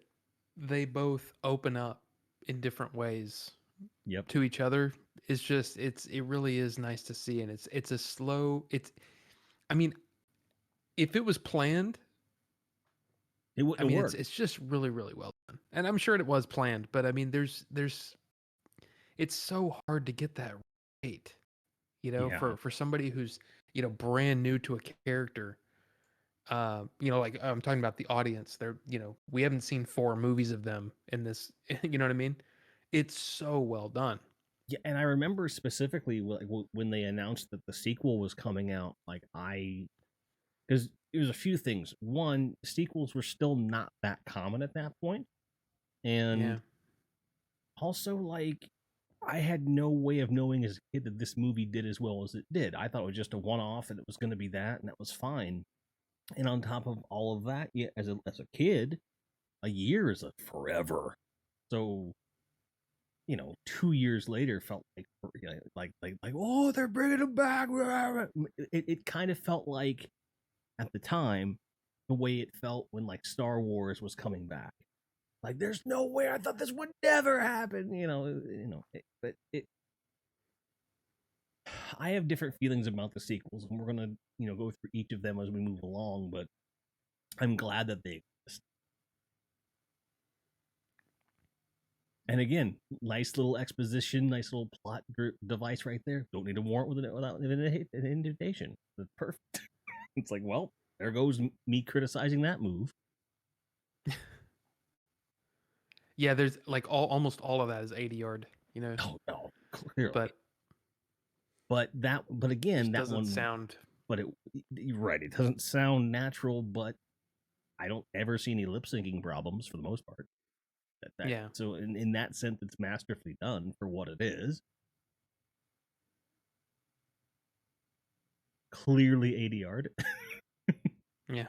they both open up in different ways Yep. to each other is just it really is nice to see, and it's a slow it's I mean, if it was planned, It I wouldn't mean, work. it's just really really well done, and I'm sure it was planned, but I mean, there's it's so hard to get that right, you know, Yeah. for somebody who's, you know, brand new to a character. You know, like I'm talking about the audience. They're, you know, we haven't seen 4 movies of them in this. You know what I mean? It's so well done. Yeah, and I remember specifically when they announced that the sequel was coming out, like because it was a few things. One, sequels were still not that common at that point, Yeah. and also like I had no way of knowing as a kid that this movie did as well as it did. I thought it was just a one-off, and it was going to be that, and that was fine. And on top of all of that, yeah, as a kid, a year is a forever. So 2 years later felt like oh, they're bringing him back. It kind of felt like at the time the way it felt when like Star Wars was coming back. Like there's no way, I thought this would never happen. But it. I have different feelings about the sequels, and we're gonna go through each of them as we move along. But I'm glad that they exist. And again, nice little exposition, nice little plot device right there. Don't need a warrant without an invitation. That's perfect. It's like, well, there goes me criticizing that move. Yeah, there's like almost all of that is 80 yard, you know, Oh no, clearly. but But again, just that doesn't one. sound. But you're right. It doesn't sound natural, but I don't ever see any lip syncing problems for the most part. Yeah. So in that sense, it's masterfully done for what it is. Clearly 80 yard. Yeah.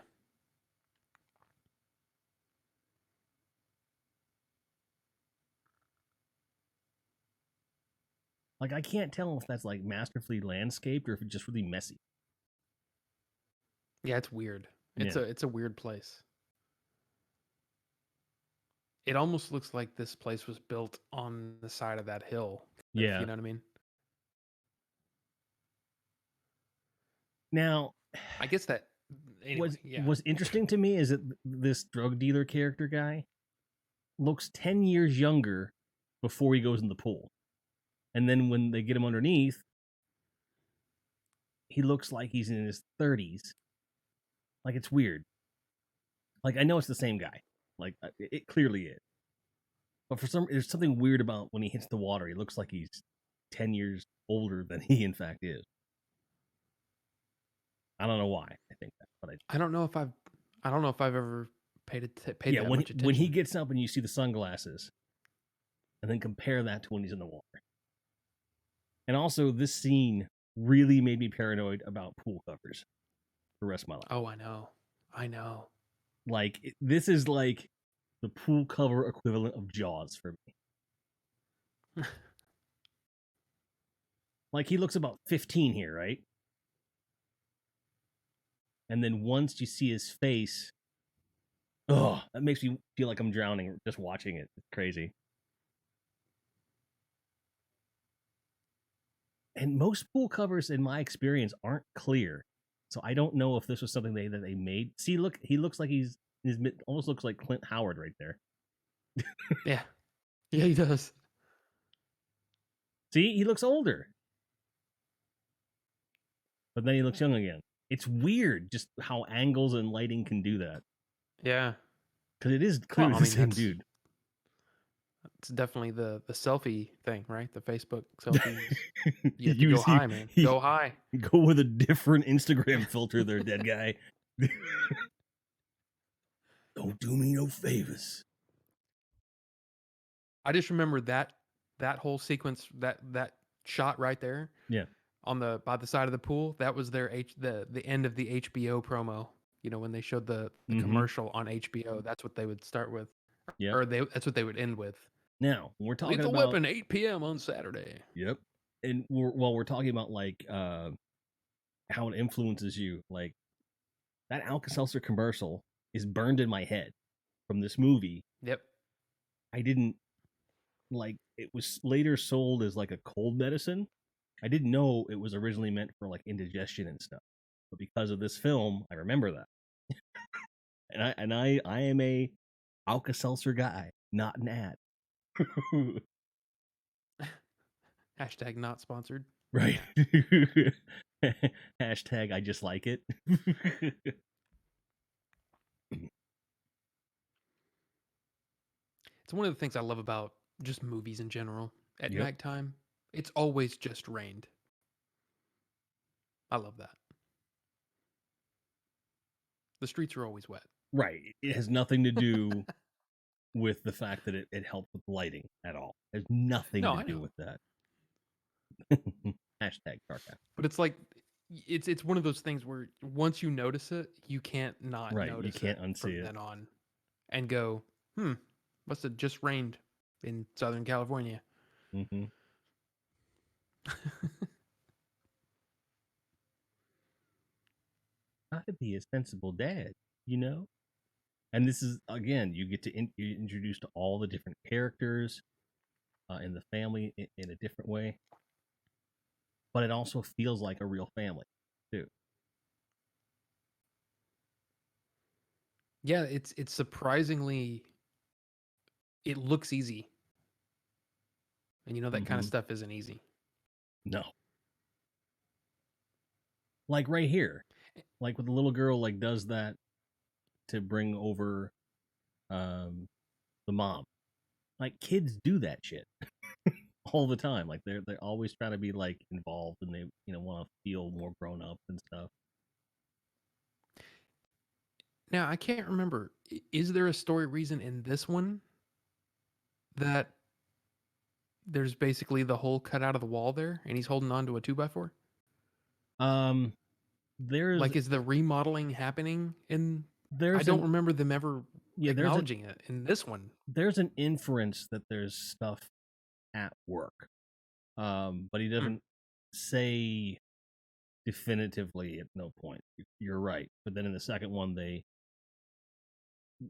Like I can't tell if that's like masterfully landscaped or if it's just really messy. Yeah, it's weird. Yeah. It's a weird place. It almost looks like this place was built on the side of that hill. Yeah. You know what I mean? Now, I guess that anyway, yeah. what's interesting to me is that this drug dealer character guy looks 10 years younger before he goes in the pool. And then when they get him underneath, he looks like he's in his 30s. Like it's weird. Like I know it's the same guy. Like it clearly is. But there's something weird about when he hits the water. He looks like he's 10 years older than he in fact is. I don't know why I think that, but I don't know if I've ever paid yeah, that when much attention. when he gets up and you see the sunglasses, and then compare that to when he's in the water. And also, this scene really made me paranoid about pool covers for the rest of my life. Oh, I know. Like this is like the pool cover equivalent of Jaws for me. Like he looks about 15 here, right? And then once you see his face, oh, that makes me feel like I'm drowning just watching it. It's crazy. And most pool covers, in my experience, aren't clear. So I don't know if this was something that they made. See, look, he looks like almost looks like Clint Howard right there. Yeah. Yeah, he does. See, he looks older. But then he looks young again. It's weird just how angles and lighting can do that. Yeah. Because it is clearly the same dude. It's definitely the selfie thing, right? The Facebook selfies. You have to You go high, man. Go high. Go with a different Instagram filter there, dead guy. Don't do me no favors. I just remember that whole sequence, that shot right there. Yeah. On by the side of the pool, that was the end of the HBO promo. You know, when they showed the commercial on HBO, that's what they would start with. Yeah. Or that's what they would end with. Now, we're talking Lethal about Weapon, 8 p.m. on Saturday. Yep. And we're talking about like how it influences you. Like that Alka-Seltzer commercial is burned in my head from this movie. Yep. I didn't like it was later sold as like a cold medicine. I didn't know it was originally meant for like indigestion and stuff. But because of this film, I remember that. I am a Alka Seltzer guy, not an ad. Hashtag not sponsored. Right. Yeah. Hashtag I just like it. It's one of the things I love about just movies in general. At Yep. nighttime, it's always just rained. I love that. The streets are always wet. Right. It has nothing to do with the fact that it helped with lighting at all. It has nothing No, to I do know. with that. Hashtag sarcasm. But it's like it's one of those things where once you notice it, you can't not Right. You notice it can't unsee from it. then on and go, must have just rained in Southern California. Mm-hmm. I'd be a sensible dad, you know? And this is, again, you get to you're introduced to all the different characters in the family in a different way. But it also feels like a real family, too. Yeah, it's surprisingly it looks easy. And you know that kind of Mm-hmm. stuff isn't easy. No. Like right here. Like with the little girl, like, does that to bring over the mom. Like kids do that shit all the time. Like they're always trying to be like involved and they want to feel more grown up and stuff. Now, I can't remember. Is there a story reason in this one that there's basically the hole cut out of the wall there and he's holding on to a 2x4? Um, there's Like, is the remodeling happening in. I there's don't an remember them ever yeah acknowledging it in this one. there's an inference that there's stuff at work. But he Hmm. doesn't say definitively at no point. You're right. But then in the second one, they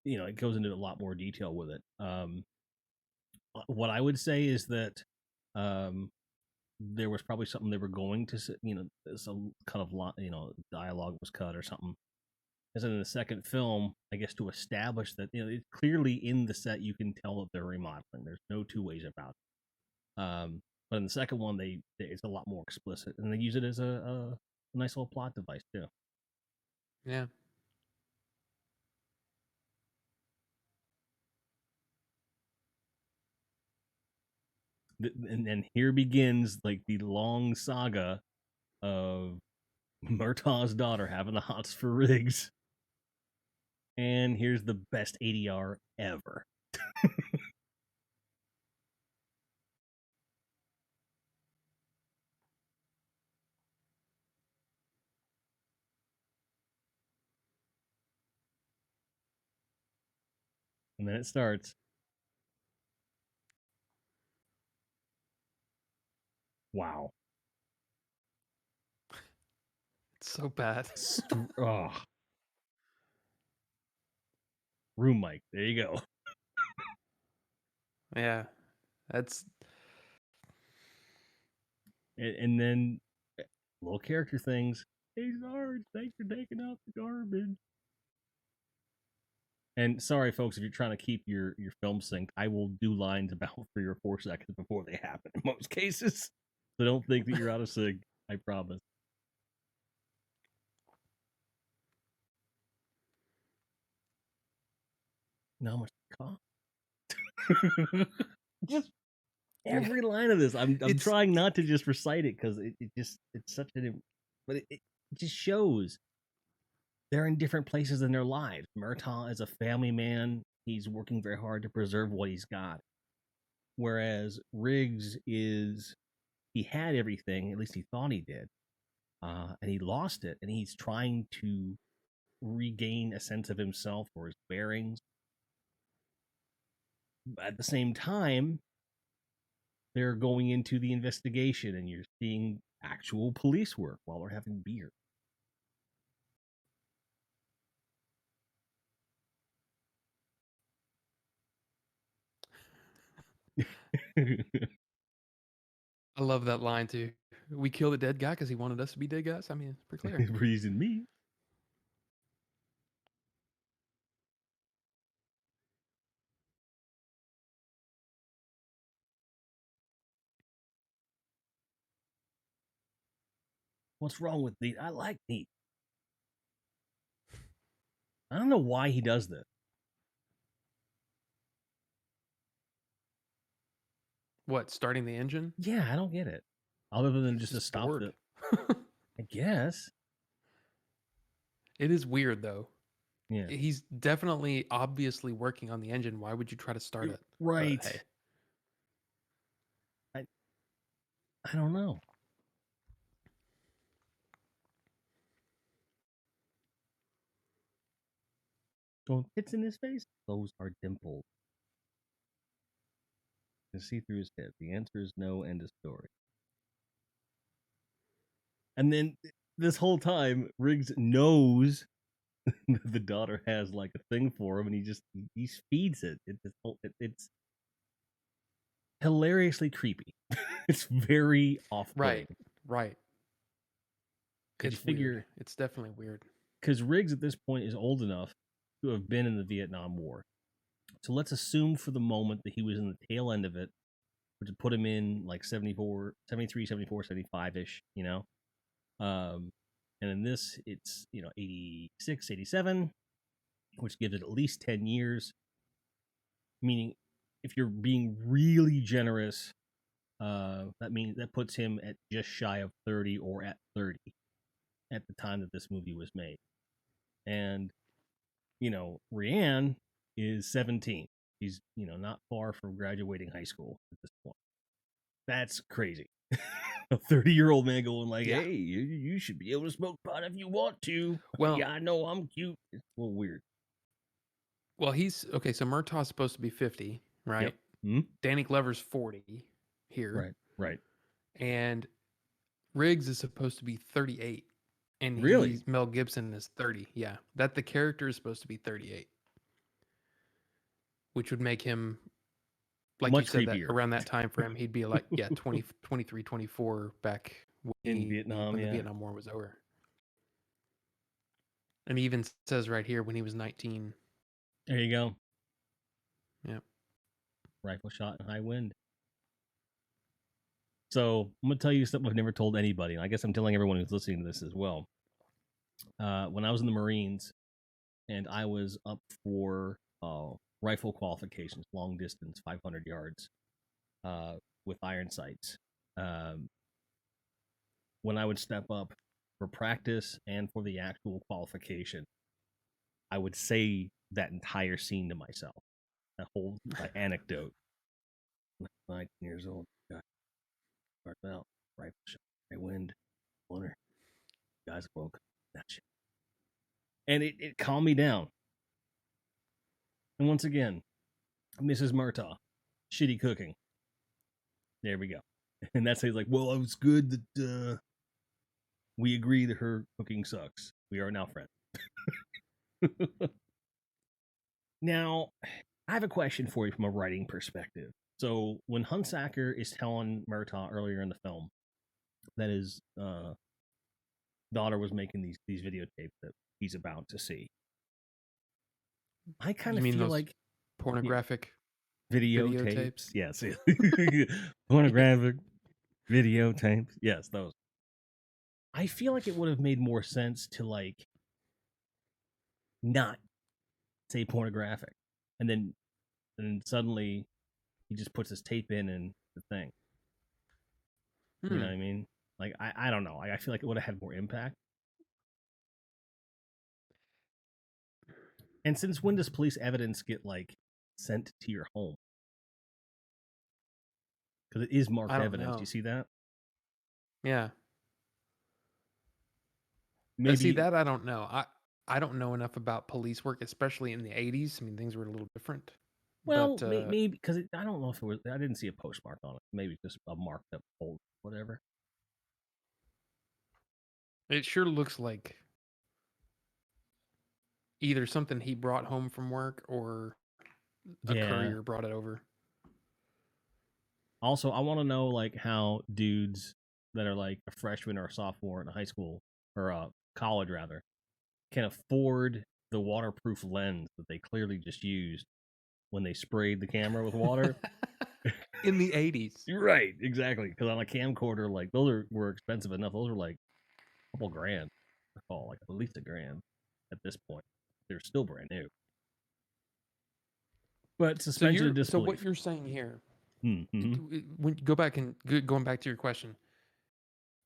it goes into a lot more detail with it. What I would say is that um there was probably something they were going to say, some kind of dialogue was cut or something. Because in the second film, I guess to establish that it's clearly in the set, you can tell that they're remodeling. There's no two ways about it. But in the second one, it's a lot more explicit, and they use it as a nice little plot device too. Yeah. And then here begins like the long saga of Murtaugh's daughter having the hots for Riggs. And here's the best ADR ever. And then it starts. Wow. It's so bad. Oh, room mic. There you go. Yeah. That's. And then little character things. Hey, Sarge, thanks for taking out the garbage. And sorry, folks, if you're trying to keep your film synced, I will do lines about 3 or 4 seconds before they happen in most cases. So don't think that you're out of sync. I promise. Now much cost. Just Yeah. every line of this. I'm It's. trying not to just recite it because it's such an but it just shows they're in different places in their lives. Murtaugh is a family man. He's working very hard to preserve what he's got. Whereas Riggs he had everything, at least he thought he did, and he lost it, and he's trying to regain a sense of himself or his bearings. At the same time, they're going into the investigation, and you're seeing actual police work while they're having beer. I love that line too. We killed a dead guy because he wanted us to be dead guys. I mean, it's pretty clear. Reason me. What's wrong with meat? I like meat. I don't know why he does this. What, starting the engine? Yeah, I don't get it. Other than He's just to just stop bored. the. I guess. It is weird though. Yeah. He's definitely obviously working on the engine. Why would you try to start it? Right. But, hey. I don't know. Going pits in his face? Those are dimples. You can see through his head. The answer is no. End of story. And then this whole time, Riggs knows that the daughter has like a thing for him, and he feeds it. It's hilariously creepy. It's very off-putting. Right. Because you It's figure, weird. It's definitely weird. because Riggs at this point is old enough to have been in the Vietnam War. So let's assume for the moment that he was in the tail end of it, which would put him in like 74, 73, 74, 75-ish, you know? And in this, it's, 86, 87, which gives it at least 10 years. Meaning, if you're being really generous, that puts him at just shy of 30 or at 30 at the time that this movie was made. And, Rianne is 17. She's, not far from graduating high school at this point. That's crazy. A 30-year-old man going like, Yeah. hey, you should be able to smoke pot if you want to. Well, yeah, I know I'm cute. It's a little weird. Well, he's okay. So Murtaugh's supposed to be 50, right? Yep. Hmm? Danny Glover's 40 here, Right. and Riggs is supposed to be 38, and Really? Mel Gibson is 30. Yeah, that the character is supposed to be 38, which would make him, like you Much said, that creepier. around that time frame, he'd be like 20, 23, 24 back In Vietnam, when the yeah. Vietnam War was over. And he even says right here when he was 19. There you go. Yep. Rifle shot in high wind. So I'm gonna tell you something I've never told anybody. And I guess I'm telling everyone who's listening to this as well. When I was in the Marines and I was up for rifle qualifications, long distance, 500 yards, with iron sights. When I would step up for practice and for the actual qualification, I would say that entire scene to myself. That whole anecdote. 19 years old, got starts out, rifle shot, I wind, winner, guys broke that shit. And it calmed me down. And once again, Mrs. Murtaugh, shitty cooking. There we go. And that's how he's like, well, it was good that we agree that her cooking sucks. We are now friends. Now, I have a question for you from a writing perspective. So when Hunsaker is telling Murtaugh earlier in the film that his daughter was making these videotapes that he's about to see, I kind You of mean feel those like pornographic videotapes. Yes. Pornographic videotapes. Yes, those. I feel like it would have made more sense to like not say pornographic. And then suddenly he just puts his tape in and the thing. You know what I mean? Like I don't know. I feel like it would have had more impact. And since when does police evidence get like sent to your home? Because it is marked I don't evidence. know. You see that? Yeah. See, Maybe. that I don't know. I don't know enough about police work, especially in the 80s. I mean, things were a little different. Well, But maybe because I don't know if it was. I didn't see a postmark on it. Maybe just a marked up old whatever. it sure looks like either something he brought home from work or a Yeah. courier brought it over. Also, I want to know like how dudes that are like a freshman or a sophomore in high school or college rather can afford the waterproof lens that they clearly just used when they sprayed the camera with water. In the 80s. Right, exactly. Because on a camcorder, like were expensive enough. Those were like a couple grand. Oh, like at least $1,000 at this point. They're still brand new. But suspension of So what disbelief. you're saying here, Mm-hmm. when going back to your question,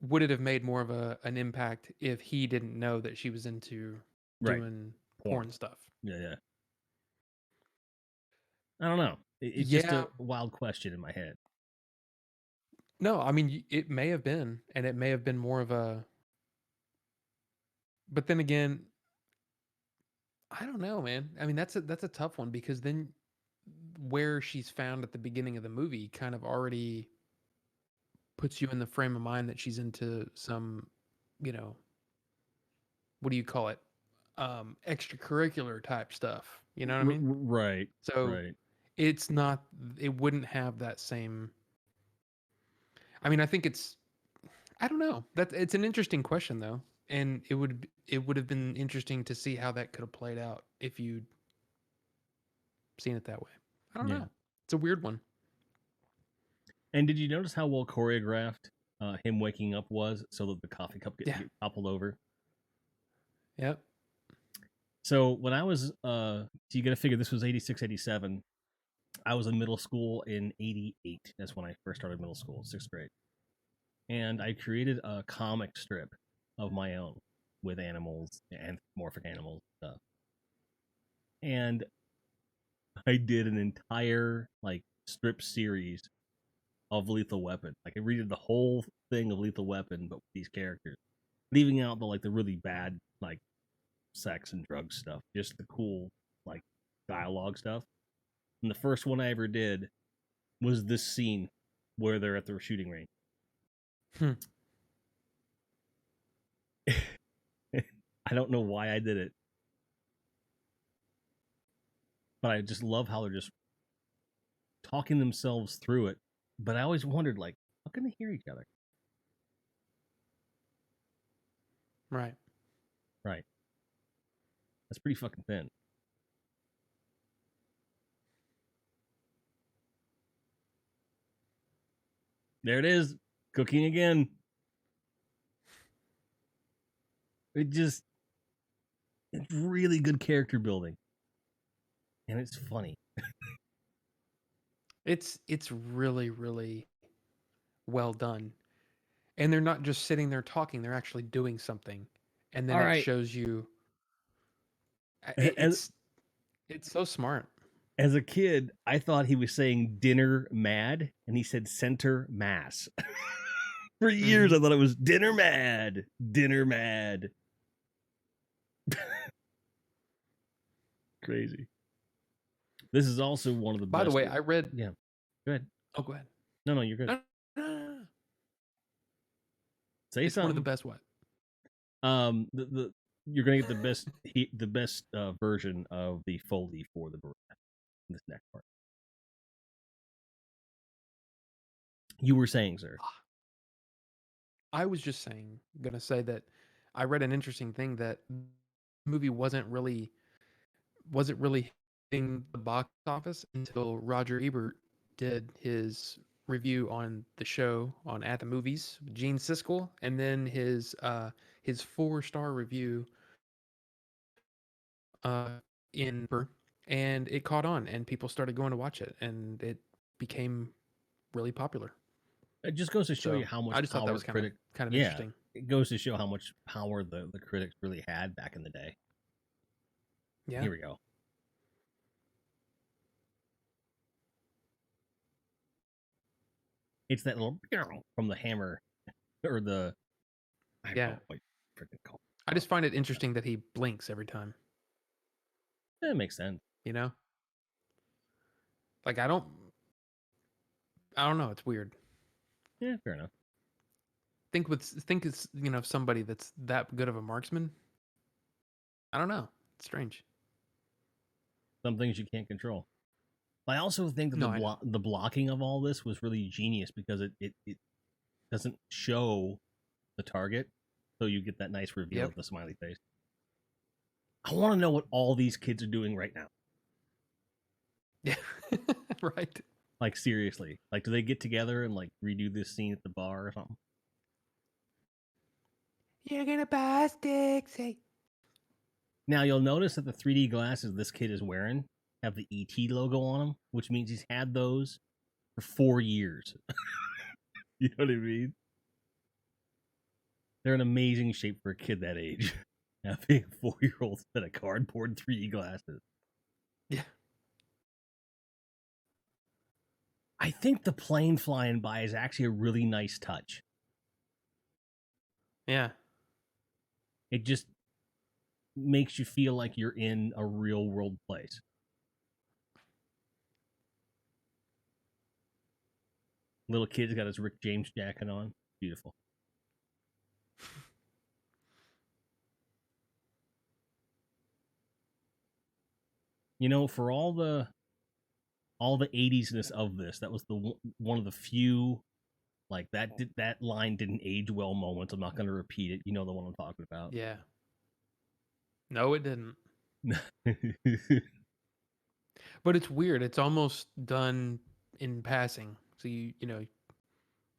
would it have made more of an impact if he didn't know that she was into Right, doing porn. porn stuff? Yeah, yeah. I don't know. It's just Yeah. a wild question in my head. No, I mean it may have been, and it may have been more of a. But then again, I don't know, man. I mean that's a tough one because then where she's found at the beginning of the movie kind of already puts you in the frame of mind that she's into some, you know, what do you call it? Extracurricular type stuff. You know what I mean? Right, So right. it's not, it wouldn't have that same. I mean, I think I don't know. It's an interesting question though. And it would have been interesting to see how that could have played out if you'd seen it that way. I don't Yeah. know. It's a weird one. And did you notice how well choreographed him waking up was so that the coffee cup Yeah. get toppled over? Yep. So when I was, so you got to figure this was 86, 87. I was in middle school in 88. That's when I first started middle school, sixth grade. And I created a comic strip of my own with animals, anthropomorphic animals stuff. And I did an entire like strip series of Lethal Weapon. Like I redid the whole thing of Lethal Weapon, but with these characters, leaving out the really bad like sex and drug stuff, just the cool like dialogue stuff. And the first one I ever did was this scene where they're at the shooting range. Hmm. I don't know why I did it, but I just love how they're just talking themselves through it. But I always wondered, like, how can they hear each other? Right. Right. That's pretty fucking thin. There it is. Cooking again. It's really good character building. And it's funny. It's really, really well done. And they're not just sitting there talking, they're actually doing something. And then All it right. shows you As, it's so smart. as a kid, I thought he was saying dinner mad, and he said center mass. For years, I thought it was dinner mad. Dinner mad. Crazy. This is also one of the By best. the way, I read. Yeah. Go ahead. Oh, go ahead. No, you're good. No. Say It's one of the something. best what? The you're gonna get the best version of the Foley for the Beretta. This next part. You were saying, sir. I was just gonna say that I read an interesting thing that the movie wasn't really hitting the box office until Roger Ebert did his review on the show on At the Movies with Gene Siskel, and then his 4-star review in, and it caught on, and people started going to watch it, and it became really popular. It just goes to show you So how much I just thought that power was kind of Yeah, interesting. it goes to show how much power the critics really had back in the day. Yeah. Here we go. It's that little from the hammer or the I don't know what freaking call. I just find it interesting that he blinks every time. It makes sense. You know, like I don't know. It's weird. Yeah, fair enough. Think it's somebody that's that good of a marksman. I don't know. It's strange. Some things you can't control. I also think that No, I know. the blocking of all this was really genius because it doesn't show the target, so you get that nice reveal Yep. of the smiley face. I want to know what all these kids are doing right now. Yeah. Right. Like seriously, like do they get together and like redo this scene at the bar or something? You're gonna buy sticks. Hey. Now you'll notice that the 3D glasses this kid is wearing have the ET logo on them, which means he's had those for 4 years. You know what I mean? They're an amazing shape for a kid that age. Having a 4-year-old set of cardboard 3D glasses. Yeah. I think the plane flying by is actually a really nice touch. Yeah. It just makes you feel like you're in a real world place. Little kid's got his Rick James jacket on. Beautiful. You know, for all the 80s-ness of this, that was the one of the few like that line didn't age well moments. I'm not going to repeat it. You know the one I'm talking about. Yeah. No, it didn't. But it's weird. It's almost done in passing. So you know, you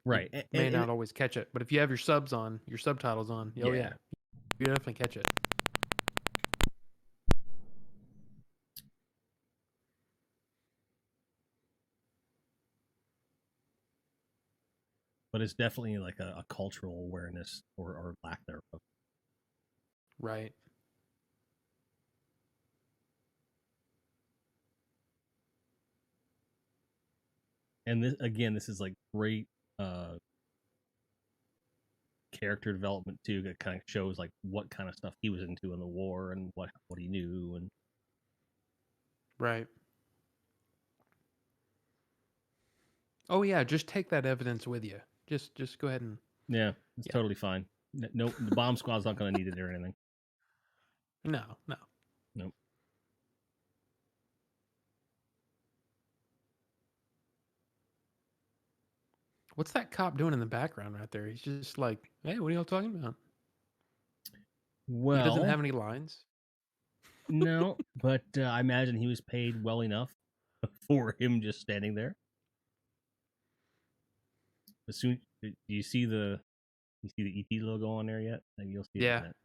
Right. may not always catch it. But if you have your subs on, your subtitles on, oh yeah, you definitely catch it. But it's definitely like a cultural awareness or lack thereof. Right. And this is like great uh character development too. That kind of shows like what kind of stuff he was into in the war and what he knew. And Right. Oh yeah, just take that evidence with you. Just go ahead and yeah, it's yeah. totally fine. No, the bomb squad's not going to need it or anything. No, no. Nope. What's that cop doing in the background right there? He's just like, hey, what are y'all talking about? He doesn't Well, have any lines. no, but I imagine he was paid well enough for him just standing there. As soon do you see the ET logo on there yet? Maybe you'll see it in a Yeah. minute.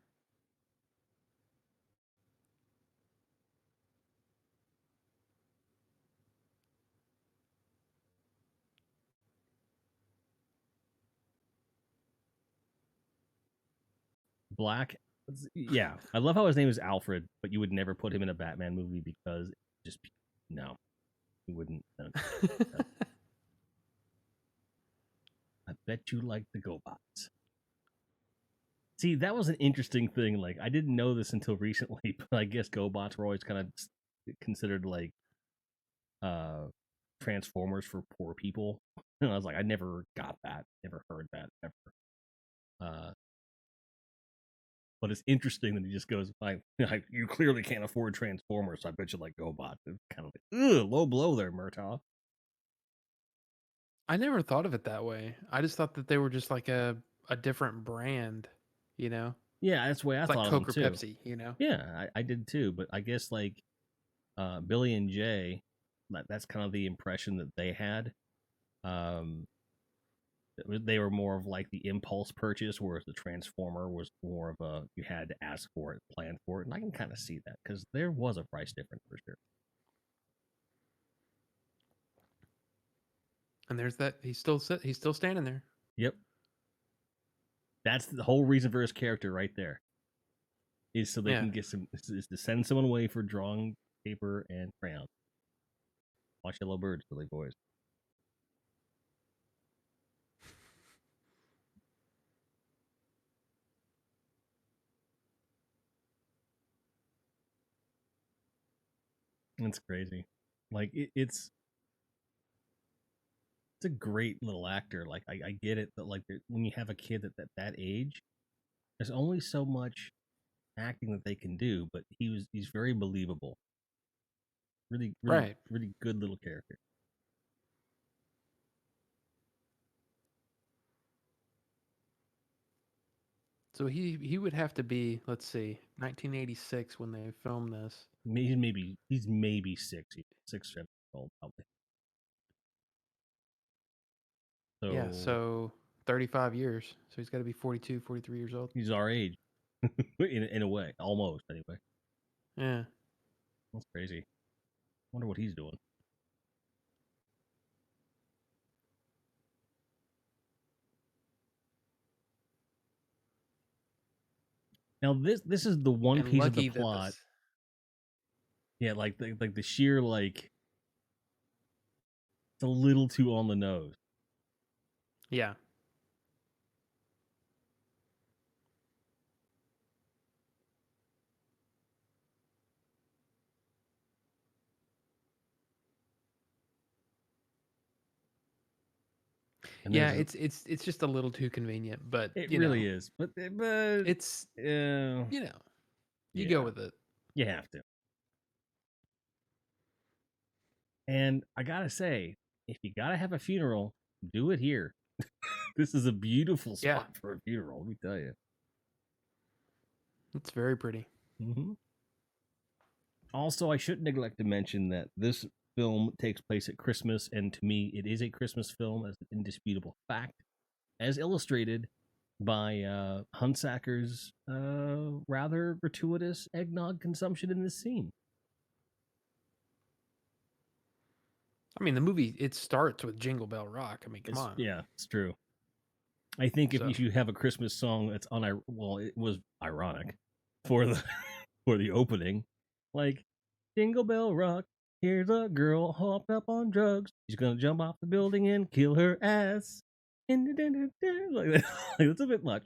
Black. Yeah, I love how his name is Alfred, but you would never put him in a Batman movie because just no, you wouldn't. I bet you like the GoBots. See, that was an interesting thing. Like, I didn't know this until recently, but I guess GoBots were always kind of considered like uh Transformers for poor people. And I was like, I never got that, never heard that ever. Uh, but it's interesting that he just goes, you clearly can't afford Transformers, so I bet you like GoBots. It's kind of like, ugh, low blow there, Murtaugh. I never thought of it that way. I just thought that they were just like a different brand, you know? Yeah, that's the way I It's like thought of them Coke or too. Pepsi, you know? Yeah, I did too. But I guess like Billy and Jay, that's kind of the impression that they had. Um, they were more of like the impulse purchase, whereas the Transformer was more of a you had to ask for it, plan for it, and I can kind of see that because there was a price difference for sure. And there's that he's still standing there. Yep, that's the whole reason for his character right there. Is so they Yeah. can get some is to send someone away for drawing paper and crayons. Watch Yellow Birds, Billy Boys. It's crazy. Like it's a great little actor. Like I get it that like when you have a kid that age, there's only so much acting that they can do, but he's very believable. Really, really, Right. really good little character. So he would have to be, let's see, 1986 when they filmed this. He's maybe 6, 7 years old probably. So Yeah, so 35 years. So he's got to be 42, 43 years old. he's our age, in a way, almost anyway. Yeah. That's crazy. Wonder what he's doing. Now this is the one And piece of the lucky that plot. this. Yeah, like the sheer like it's a little too on the nose. Yeah. And Yeah, there's it's just a little too convenient, but it really is, but it's yeah, you know, you go yeah, with it. you have to. And I gotta say, if you gotta have a funeral, do it here. This is a beautiful Yeah, spot for a funeral. Let me tell you. it's very pretty. Mm-hmm. Also, I shouldn't neglect to mention that this film takes place at Christmas, and to me, it is a Christmas film as an indisputable fact, as illustrated by Hunsacker's rather gratuitous eggnog consumption in this scene. I mean, the movie it starts with Jingle Bell Rock. I mean, come on. Yeah, it's true. I think So if you have a Christmas song that's well, it was ironic for the for the opening, like Jingle Bell Rock. Here's a girl hopped up on drugs. She's gonna jump off the building and kill her ass. Like that. Like, that's a bit much.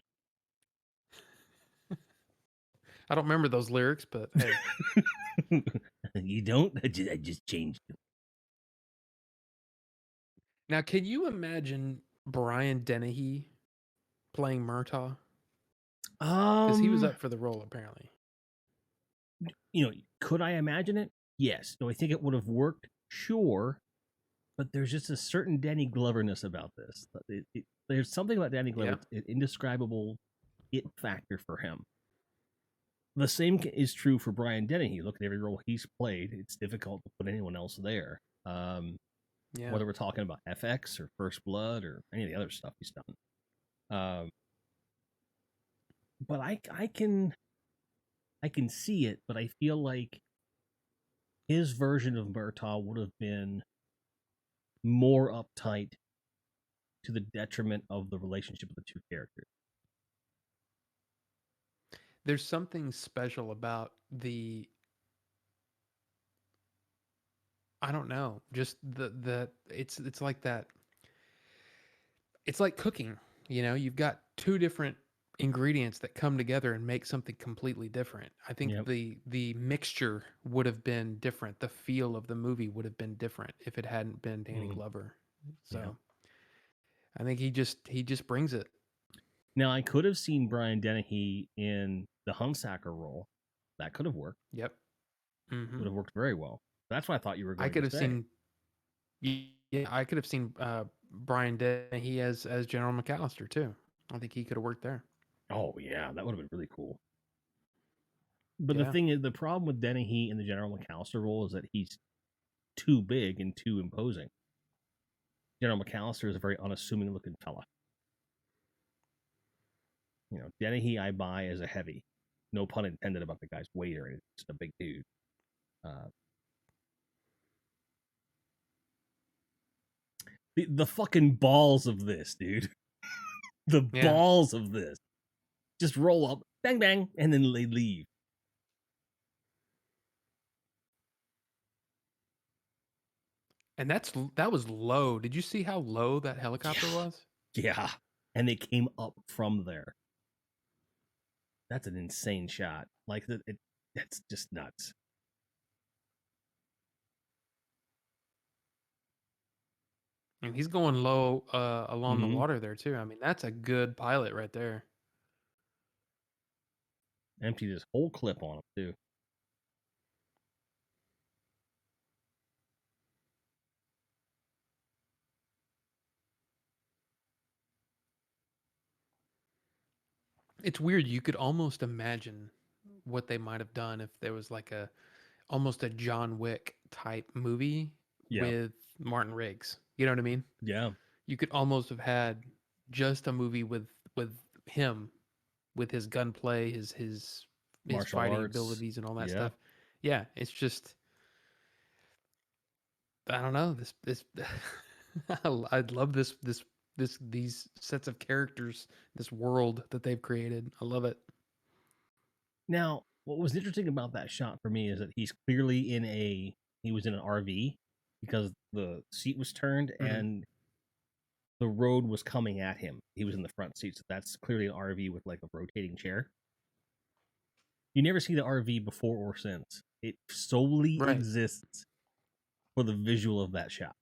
I don't remember those lyrics, but hey. You don't? I just changed it. Now, can you imagine Brian Dennehy playing Murtaugh? Because he was Um, up for the role apparently. could I imagine it? Yes. Do I think it would have worked? Sure. But there's just a certain Danny Gloverness about this. There's something about Danny Glover, Yeah. an indescribable it factor for him. The same is true for Brian Dennehy. Look at every role he's played. It's difficult to put anyone else there. Yeah. Whether we're talking about FX or First Blood or any of the other stuff he's done. But I can see it, but I feel like his version of Murtaugh would have been more uptight to the detriment of the relationship of the two characters. There's something special about the I don't know, just the it's like that. It's like cooking, you've got two different ingredients that come together and make something completely different. I think Yep. the mixture would have been different. The feel of the movie would have been different if it hadn't been Danny Mm, Glover. yeah. So I think he just brings it. Now I could have seen Brian Dennehy in the Hunsacker role. That could have worked. Yep. Hmm. Would have worked very well. That's what I thought you were I going could to have say. seen Yeah, I could have seen Brian Dennehy as General McAllister too. I think he could have worked there. Oh yeah, that would have been really cool. But the Yeah. thing is, the problem with Dennehy in the General McAllister role is that he's too big and too imposing. General McAllister is a very unassuming looking fella. Dennehy I buy as a heavy. No pun intended about the guy's weight or anything. Just a big dude. Uh, the fucking balls of this, dude. The Yeah. balls of this. Just roll up, bang bang, and then they leave. And that was low. Did you see how low that helicopter Yeah, was? yeah. And they came up from there. That's an insane shot. Like that's just nuts. And he's going low along the Mm-hmm. water there too. I mean, that's a good pilot right there. Emptied his whole clip on him too. It's weird. You could almost imagine what they might have done if there was like a almost a John Wick type movie Yeah, with Martin Riggs. You know what I mean? yeah. You could almost have had just a movie with him, with his gunplay, his Martial fighting arts. abilities and all that Yeah. stuff. Yeah, it's just I don't know this. I love these sets of characters, this world that they've created. I love it. Now, what was interesting about that shot for me is that he was in an RV because the seat was turned Hmm. and the road was coming at him. He was in the front seat, so that's clearly an RV with like a rotating chair. You never see the RV before or since. It solely Right. exists for the visual of that shot.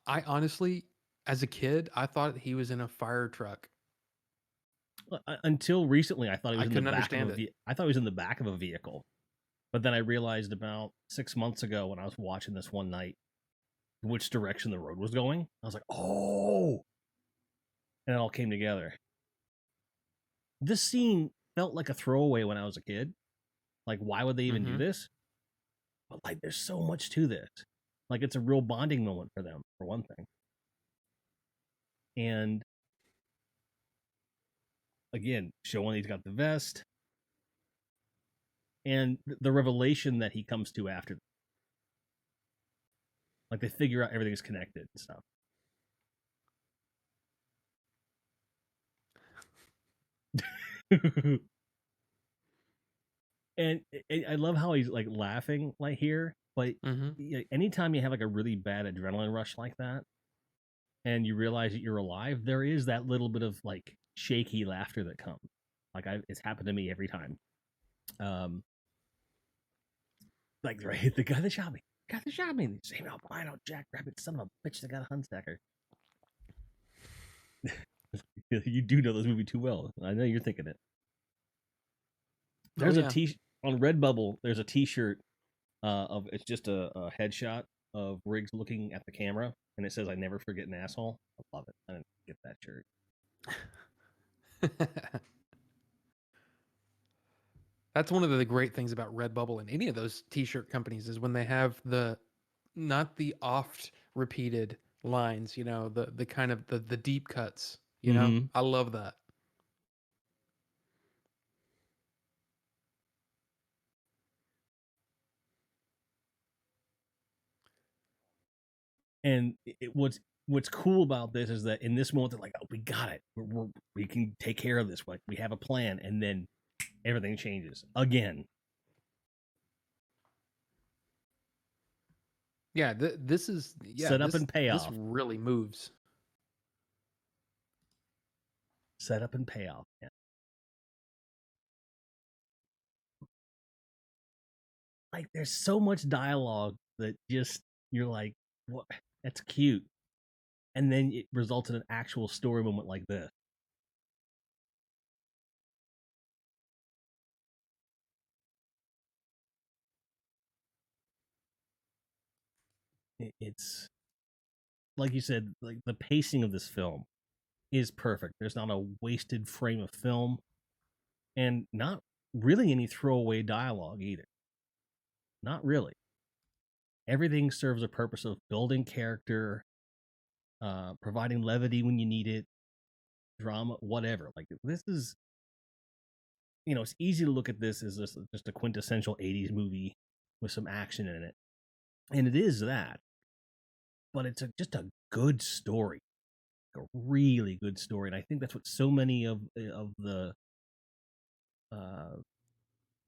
I honestly, as a kid, I thought he was in a fire truck. Until recently, I thought he was I in the couldn't back of understand it. I thought he was in the back of a vehicle. But then I realized about 6 months ago when I was watching this one night which direction the road was going. I was like, oh, and it all came together. This scene felt like a throwaway when I was a kid. Like, why would they even do Hmm. this? But like, there's so much to this. Like, it's a real bonding moment for them, for one thing. And again, showing he's got the vest and the revelation that he comes to after. Like, they figure out everything's connected and stuff. And I love how he's like laughing like here, but Hmm. anytime you have like a really bad adrenaline rush like that, and you realize that you're alive, there is that little bit of like shaky laughter that comes. It's happened to me every time. Um, like right, the guy that shot me, the guy that shot me, same albino jackrabbit, son of a bitch that got a hunstacker. You do know this movie too well. I know you're thinking it. Oh There's a yeah. t on Redbubble. There's a T-shirt of it's just a headshot of Riggs looking at the camera, and it says, "I never forget an asshole." I love it. I didn't get that shirt. That's one of the great things about Redbubble and any of those t-shirt companies is when they have the not the oft repeated lines, the kind of the deep cuts, Mm-hmm. I love that. And what's cool about this is that in this moment they're like, "Oh, we got it. We can take care of this. Like we have a plan," and then everything changes again. Yeah, this is yeah, Set up and this payoff. really moves. Set up and payoff. Yeah. Like there's so much dialogue that just you're like, "What? That's cute," and then it results in an actual story moment like this. It's like you said, like the pacing of this film is perfect. There's not a wasted frame of film and not really any throwaway dialogue either. Not really. Everything serves a purpose of building character, providing levity when you need it, drama, whatever. Like this is, it's easy to look at this as just a quintessential '80s movie with some action in it, and it is that. But it's just a good story, a really good story, and I think that's what so many of uh,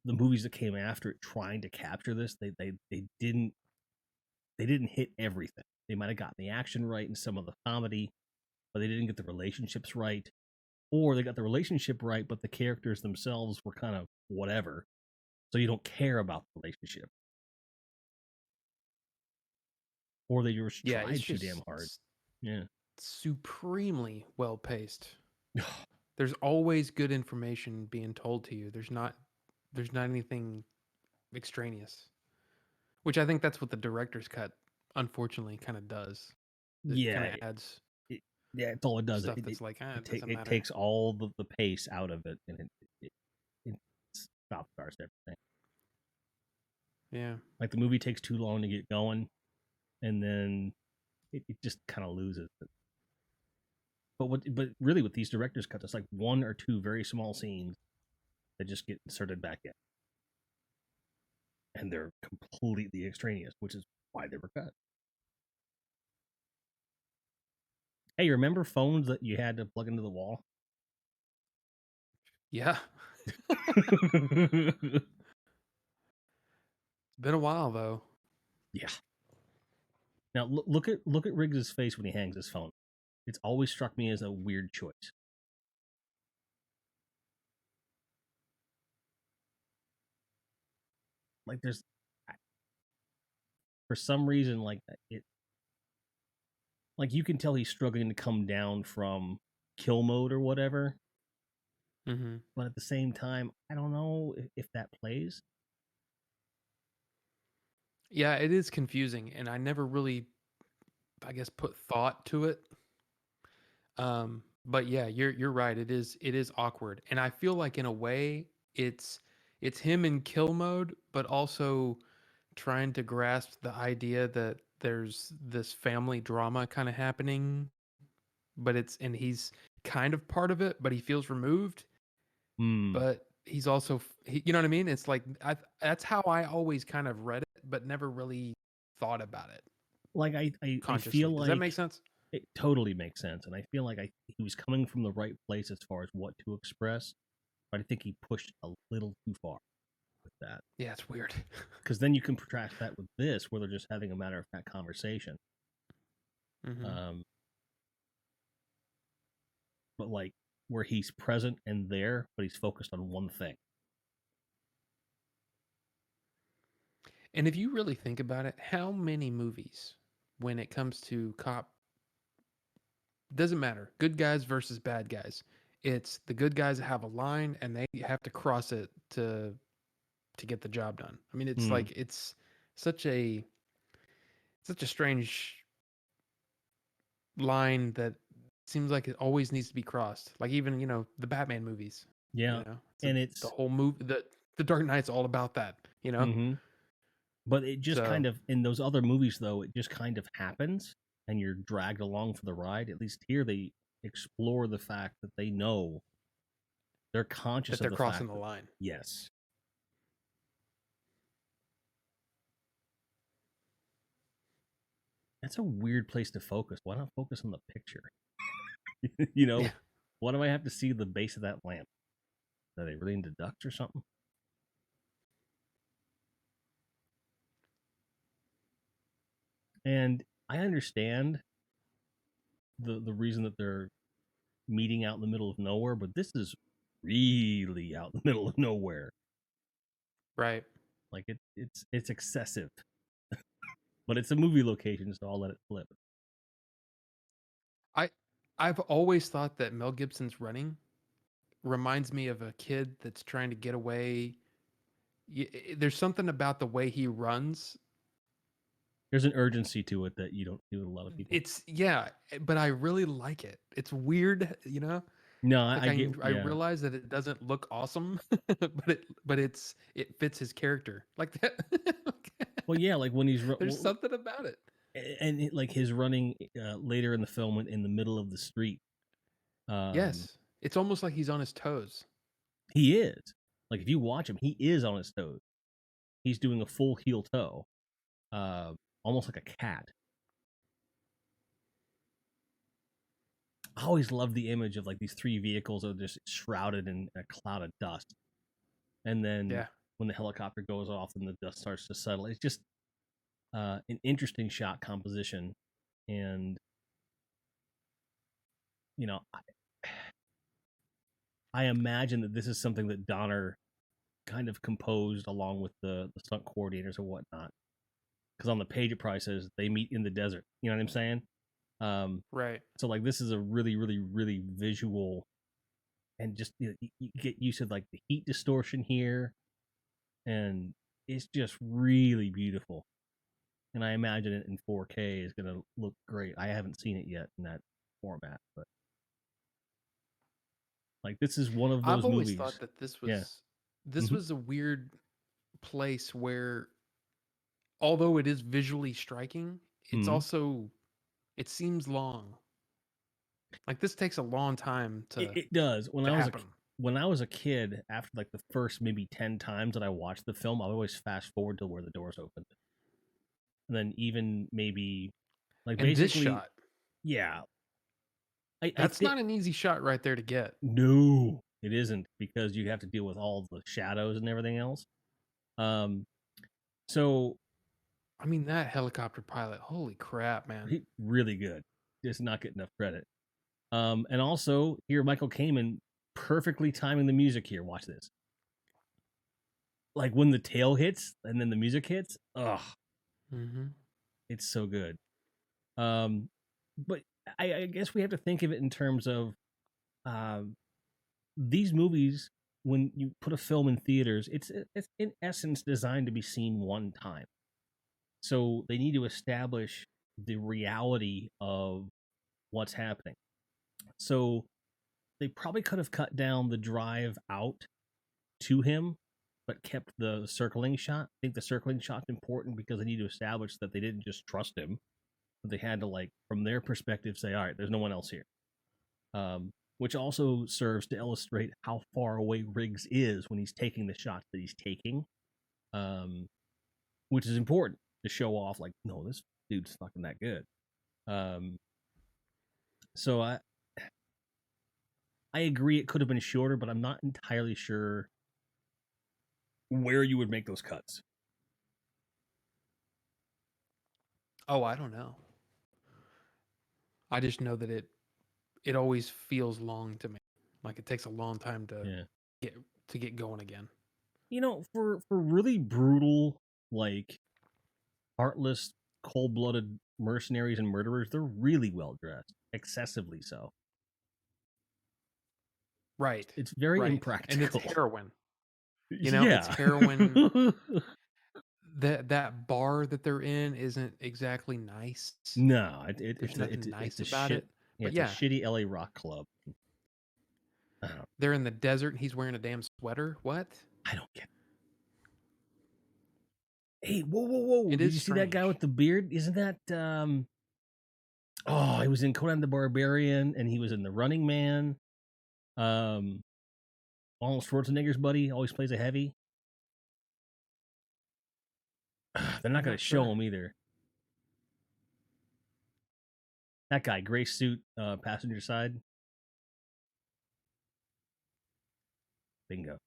the movies that came after it trying to capture this, they didn't hit everything. They might have gotten the action right and some of the comedy, but they didn't get the relationships right. Or they got the relationship right, but the characters themselves were kind of whatever. So you don't care about the relationship. Or they just Yeah, it's tried too damn just hard. Yeah. supremely well paced. There's always good information being told to you. There's not anything extraneous, which I think that's what the director's cut unfortunately kind of does. It kind Yeah. of adds. Yeah, it's all it does. stuff that's like, it doesn't It matter. takes all the pace out of it, and it stop starts everything. Yeah. Like the movie takes too long to get going, and then it just kind of loses it. But really, with these director's cuts, it's like one or two very small scenes that just get inserted back in, and they're completely extraneous, which is why they were cut. Hey, you remember phones that you had to plug into the wall? Yeah. Been a while though. Yeah. Now look at Riggs's face when he hangs his phone. It's always struck me as a weird choice. Like there's for some reason like it like you can tell he's struggling to come down from kill mode or whatever, Mm-hmm. but at the same time, I don't know if that plays. Yeah, it is confusing, and I never really, I guess, put thought to it. But yeah, you're right. It is awkward, and I feel like in a way it's him in kill mode, but also trying to grasp the idea that there's this family drama kind of happening, but and he's kind of part of it, but he feels removed. Hmm. But he's also, you know what I mean? It's like that's how I always kind of read it, but never really thought about it Like I feel consciously. Does that make like sense? it totally makes sense, and I feel like he was coming from the right place as far as what to express, but I think he pushed a little too far with that. Yeah, it's weird. Because then you can contrast that with this, where they're just having a matter of fact conversation. Hmm. Um, but like where he's present and there, but he's focused on one thing. And if you really think about it, how many movies, when it comes to cop, doesn't matter, good guys versus bad guys. It's the good guys that have a line and they have to cross it to get the job done. I mean, it's Hmm. like it's such a such a strange line that seems like it always needs to be crossed. Like even, the Batman movies, Yeah, it's and the it's whole movie, the Dark Knight's all about that. hmm but it just kind So of in those other movies though, it just kind of happens, and you're dragged along for the ride. At least here, they explore the fact that they know they're conscious that of they're the crossing fact the that line. yes, that's a weird place to focus. Why not focus on the picture? you Yeah. know, why do I have to see the base of that lamp? Are they really into ducks or something? And I understand the reason that they're meeting out in the middle of nowhere, but this is really out in the middle of nowhere. Right. Like it's excessive, but it's a movie location, so I'll let it flip. I I've always thought that Mel Gibson's running reminds me of a kid that's trying to get away. There's something about the way he runs. There's an urgency to it that you don't see with a lot of people. It's yeah, but I really like it. It's weird. No, Like I get I yeah. realize that it doesn't look awesome, but it fits his character. Like that. Well, yeah, like when There's something about it. like his running later in the film in the middle of the street. Um, Yes. It's almost like he's on his toes. he is like if you watch him, he is on his toes. He's doing a full heel toe, uh, almost like a cat. I always love the image of like these three vehicles are just shrouded in a cloud of dust, and then Yeah. when the helicopter goes off and the dust starts to settle, it's just an interesting shot composition, and you know, I imagine that this is something that Donner kind of composed along with the stunt coordinators or whatnot. Because on the page it probably says they meet in the desert. You know what I'm saying? Um, Right. so like this is a really, really, really visual, and just you get used to like the heat distortion here, and it's just really beautiful. And I imagine it in 4K is going to look great. I haven't seen it yet in that format, but like this is one of I've those always movies. thought that this Yeah. Mhm. was a weird place where, although it is visually striking, it's Mhm. also, it seems long. Like this takes a long time It does. to happen. When I was a kid, after like the first maybe 10 times that I watched the film, I would always fast forward to where the doors opened. And then even maybe like And this basically, shot, yeah. I that's think not an easy shot right there to get. no, it isn't, because you have to deal with all the shadows and everything else. Um, so I mean, that helicopter pilot, holy crap, man. he really good. Just not get enough credit. And also here Michael Kamen perfectly timing the music here. Watch this. Like when the tail hits and then the music hits, ugh, Mm-hmm. it's so good. But I guess we have to think of it in terms of um, these movies. When you put a film in theaters, it's in essence designed to be seen one time. So they need to establish the reality of what's happening. So they probably could have cut down the drive out to him, but kept the circling shot. I think the circling shot's important because they need to establish that they didn't just trust him, but they had to, like, from their perspective, say, all right, there's no one else here. Which also serves to illustrate how far away Riggs is when he's taking the shots that he's taking, um, which is important to show off, like, no, this dude's fucking that good. Um, so I agree it could have been shorter, but I'm not entirely sure where you would make those cuts. Oh, I don't know. I just know that it always feels long to me. Like it takes a long time Yeah. get going again. You know, for really brutal, like heartless, cold-blooded mercenaries and murderers, they're really well dressed, excessively so. Right. It's very Right. And it's impractical. heroin. You know, it's Yeah. heroin. That bar that they're in isn't exactly nice. No, There's nothing it's nice a about shit. it. Yeah, But it's a yeah, shitty LA rock club. I don't, they're in the desert and he's wearing a damn sweater. What? I don't get. Hey, whoa! It Did is you see that guy strange. with the beard? Isn't that Oh, he was in Conan the Barbarian, and he was in The Running Man. Um, Arnold Schwarzenegger's buddy always plays a heavy. They're not I'm going to not show sure. him either. That guy, gray suit, passenger side. Bingo.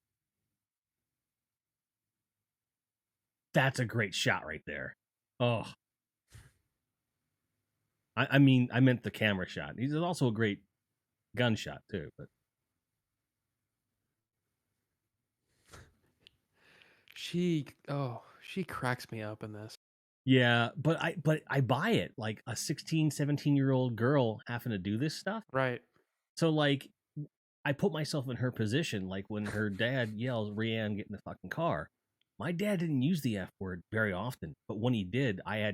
That's a great shot right there. Oh, I mean, I meant the camera shot. He's also a great gunshot too. But She cracks me up in this. yeah, but I buy it. Like a 16, 17-year-old girl having to do this stuff. Right. So like, I put myself in her position. Like when her dad yells, "Rianne, get in the fucking car." My dad didn't use the F word very often, but when he did, I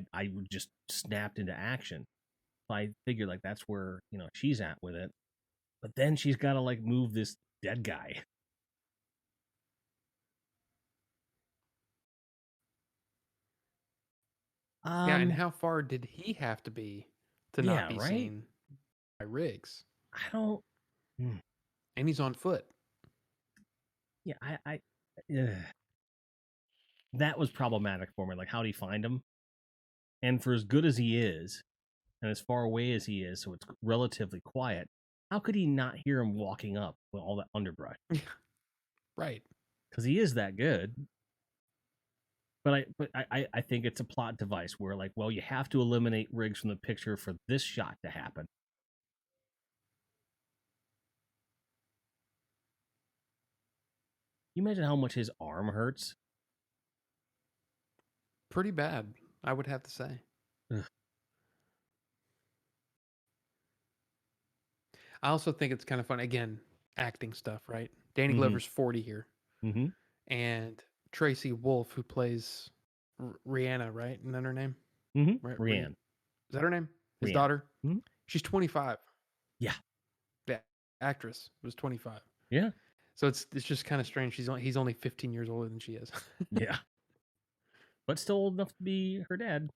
just snapped into action. So I figured like that's where she's at with it. But then she's got to like move this dead guy. Yeah, and how far did he have to be to not Yeah, be right. seen by Riggs? I don't. And he's on foot. Yeah, that was problematic for me. Like, how do you find him? And for as good as he is, and as far away as he is, so it's relatively quiet. How could he not hear him walking up with all that underbrush? Right. Because he is that good. But I think it's a plot device where, like, well, you have to eliminate Riggs from the picture for this shot to happen. You imagine how much his arm hurts? Pretty bad, I would have to say. Ugh. I also think it's kind of fun. Again, acting stuff, right? Danny Mm-hmm. Glover's 40 here. Mm-hmm. And Tracy Wolf, who plays Rihanna, right? Isn't that her name? Mm-hmm. Right? Rianne. Is that her name? His Rianne. daughter? Mm-hmm. She's 25. Yeah. The actress was 25. Yeah. So it's just kind of strange. He's only 15 years older than she is. Yeah. But still old enough to be her dad.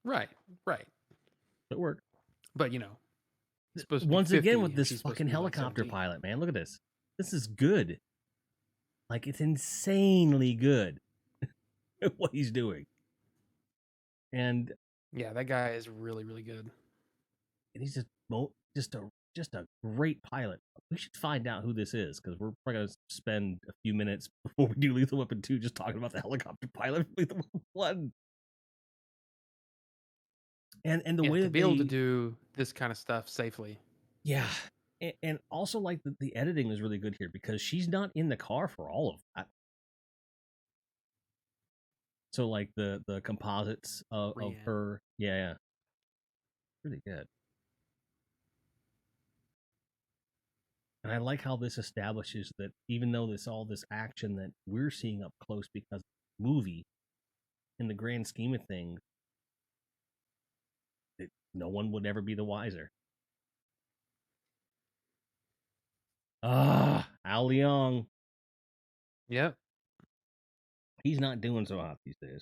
Right. Right. It worked. But he's supposed to be Once 50 again with and this she's supposed to fucking be like helicopter 17. pilot, man. Look at this. This is good. Like, it's insanely good at what he's doing. And Yeah, that guy is really, really good. he's just a great pilot. We should find out who this is, because we're probably gonna spend a few minutes before we do Lethal Weapon 2 just talking about the helicopter pilot of Lethal Weapon 1. And the way To that be able to do this kind of stuff safely. Yeah. And also, like, the editing is really good here, because she's not in the car for all of that. So, like, the composites of her, yeah, really good. And I like how this establishes that even though all this action that we're seeing up close because of the movie, in the grand scheme of things, no one would ever be the wiser. Al Leong. Yep. He's not doing so hot these days.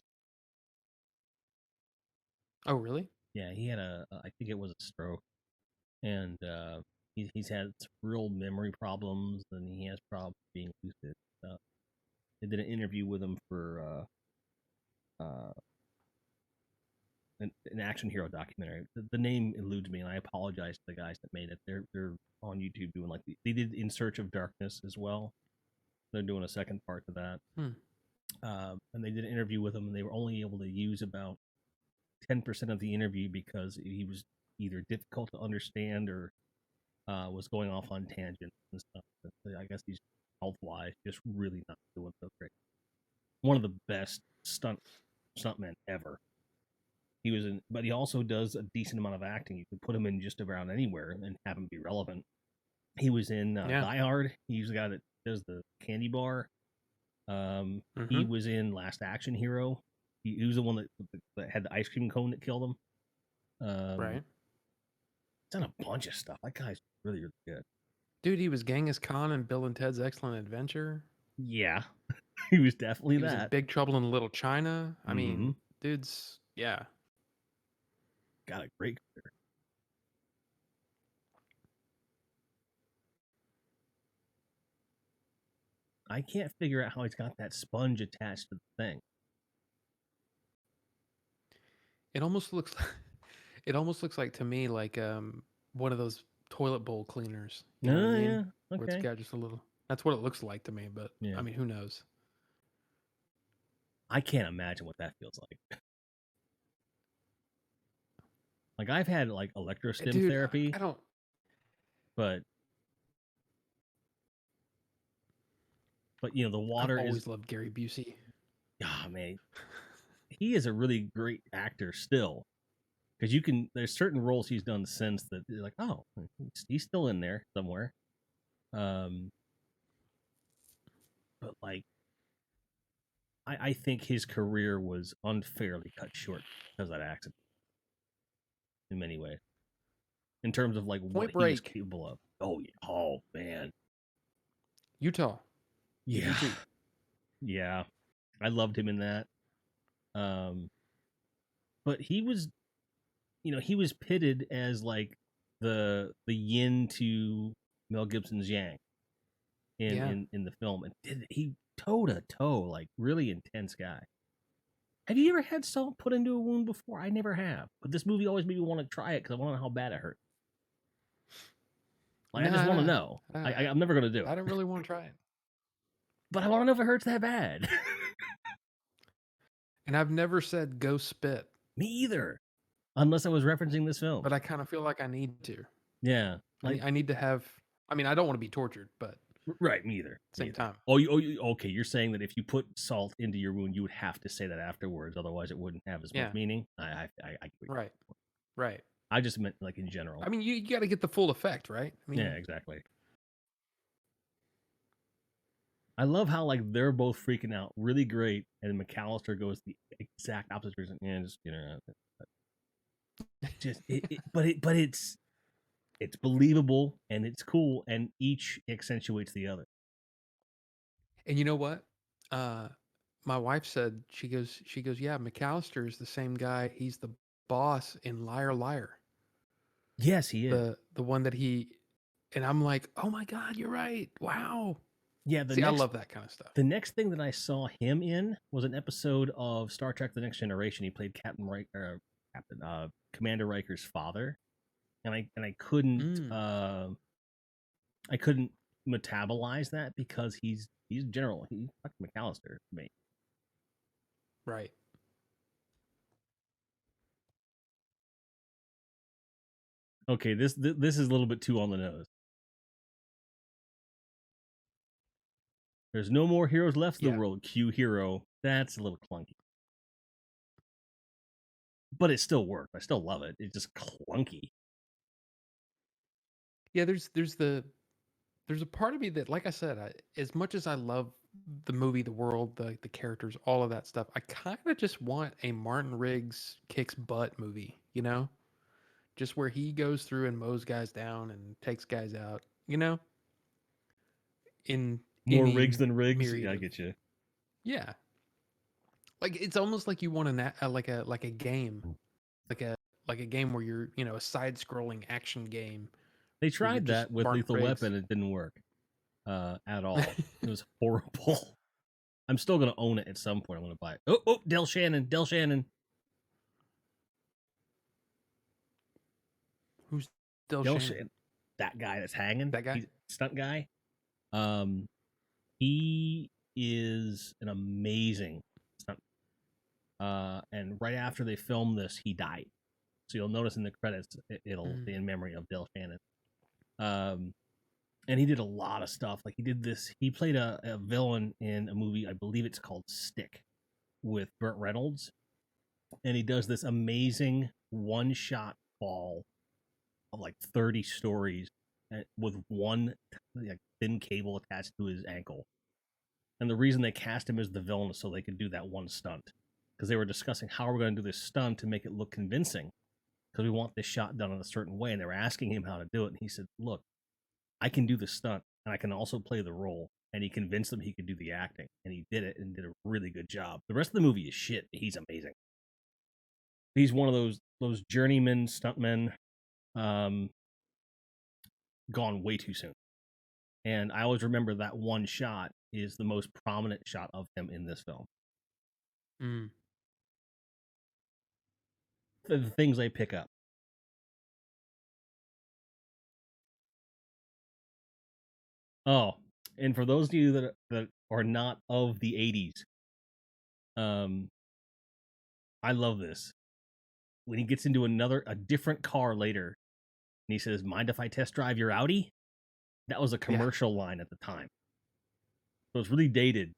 Oh, really? Yeah, he had I think it was a stroke. And he's had some real memory problems, and he has problems being lucid. They did an interview with him for an action hero documentary. The name eludes me, and I apologize to the guys that made it. They're on YouTube doing they did In Search of Darkness as well. They're doing a second part to that. And they did an interview with him, and they were only able to use about 10% of the interview because he was either difficult to understand or was going off on tangents and stuff. But I guess he's health wise just really not doing so great. One of the best stuntmen ever. He was in, but he also does a decent amount of acting. You can put him in just about anywhere and have him be relevant. He was in Die Hard. He's the guy that does the candy bar. He was in Last Action Hero. He was the one that had the ice cream cone that killed him. Right. He's done a bunch of stuff. That guy's really, really good. Dude, he was Genghis Khan in Bill and Ted's Excellent Adventure. Yeah, he was definitely he was in Big Trouble in Little China. I mean, dude's, yeah. Got a great career. I can't figure out how he's got that sponge attached to the thing. It almost looks like to me like one of those toilet bowl cleaners. You know what I mean? Yeah, okay. Where it's got just a little. That's what it looks like to me, but I mean, who knows? I can't imagine what that feels like. Like, I've had electrostim therapy. I don't. But the water I've always loved Gary Busey. Ah, man, he is a really great actor still. Because there's certain roles he's done since that you're like, oh, he's still in there somewhere. But I think his career was unfairly cut short because of that accident. In many ways, in terms of what he was capable of. Oh yeah. Oh man. Utah. Yeah. Yeah. I loved him in that. But he was, he was pitted as the yin to Mel Gibson's yang in the film, and he toe to toe, really intense guy. Have you ever had salt put into a wound before? I never have, but this movie always made me want to try it because I want to know how bad it hurt. I just want to know. I'm never going to do it. I don't really want to try it, but I want to know if it hurts that bad. And I've never said go spit. Me either, unless I was referencing this film. But I kind of feel like I need to. Yeah, I need to have. I mean, I don't want to be tortured, but right, me either. Same time. Okay. You're saying that if you put salt into your wound, you would have to say that afterwards, otherwise it wouldn't have as much meaning. Right. I just meant in general. I mean, you got to get the full effect, right? I mean, yeah, exactly. I love how they're both freaking out really great, and McAllister goes the exact opposite reason. Yeah, just but it's it's believable and it's cool, and each accentuates the other. And you know what? My wife said she goes, yeah, McAllister is the same guy. He's the boss in Liar Liar. Yes, he is. The one that he and I'm like, oh my God, you're right. Wow. Yeah, See, I love that kind of stuff. the next thing that I saw him in was an episode of Star Trek: The Next Generation. He played Commander Riker's father, and Mm, I couldn't metabolize that because he's general. He's fucking McAllister to me. right. Okay, this is a little bit too on the nose. There's no more heroes left in the Yeah. world. Q hero. That's a little clunky, but it still worked. I still love it. It's just clunky. Yeah, there's a part of me that, like I said, as much as I love the movie, the world, the characters, all of that stuff, I kind of just want a Martin Riggs kicks butt movie, you know? Just where he goes through and mows guys down and takes guys out, you know? In More rigs any than rigs. myriad Yeah, I of, get you. yeah. Like it's almost like you want like a game, like a like a game where you're, a side-scrolling action game They where you're tried just that with Martin Lethal Riggs. Weapon. It didn't work at all. It was horrible. I'm still gonna own it at some point. I'm gonna buy it. Oh, Del Shannon, Who's Del Del Shannon? Shannon. That guy that's hanging. That guy? He's a stunt guy. Um, he is an amazing stunt. And right after they filmed this, he died. So you'll notice in the credits, it'll be Mm. in memory of Del Shannon. Um, and he did a lot of stuff. Like he did this. He played a villain in a movie. I believe it's called Stick with Burt Reynolds, and he does this amazing one shot fall of like 30 stories with one like thin cable attached to his ankle. And the reason they cast him as the villain is so they could do that one stunt, because they were discussing how we're going to do this stunt to make it look convincing, because we want this shot done in a certain way. And they were asking him how to do it, and he said, "Look, I can do the stunt, and I can also play the role." And he convinced them he could do the acting, and he did it and did a really good job. The rest of the movie is shit. He's amazing. He's one of those journeyman stuntmen, um, gone way too soon. And I always remember that one shot is the most prominent shot of him in this film. Mm. The things I pick up. Oh, and for those of you that are not of the 80s, um, I love this. When he gets into a different car later, and he says, "Mind if I test drive your Audi?" That was a Yeah. commercial line at the time. So it's really dated.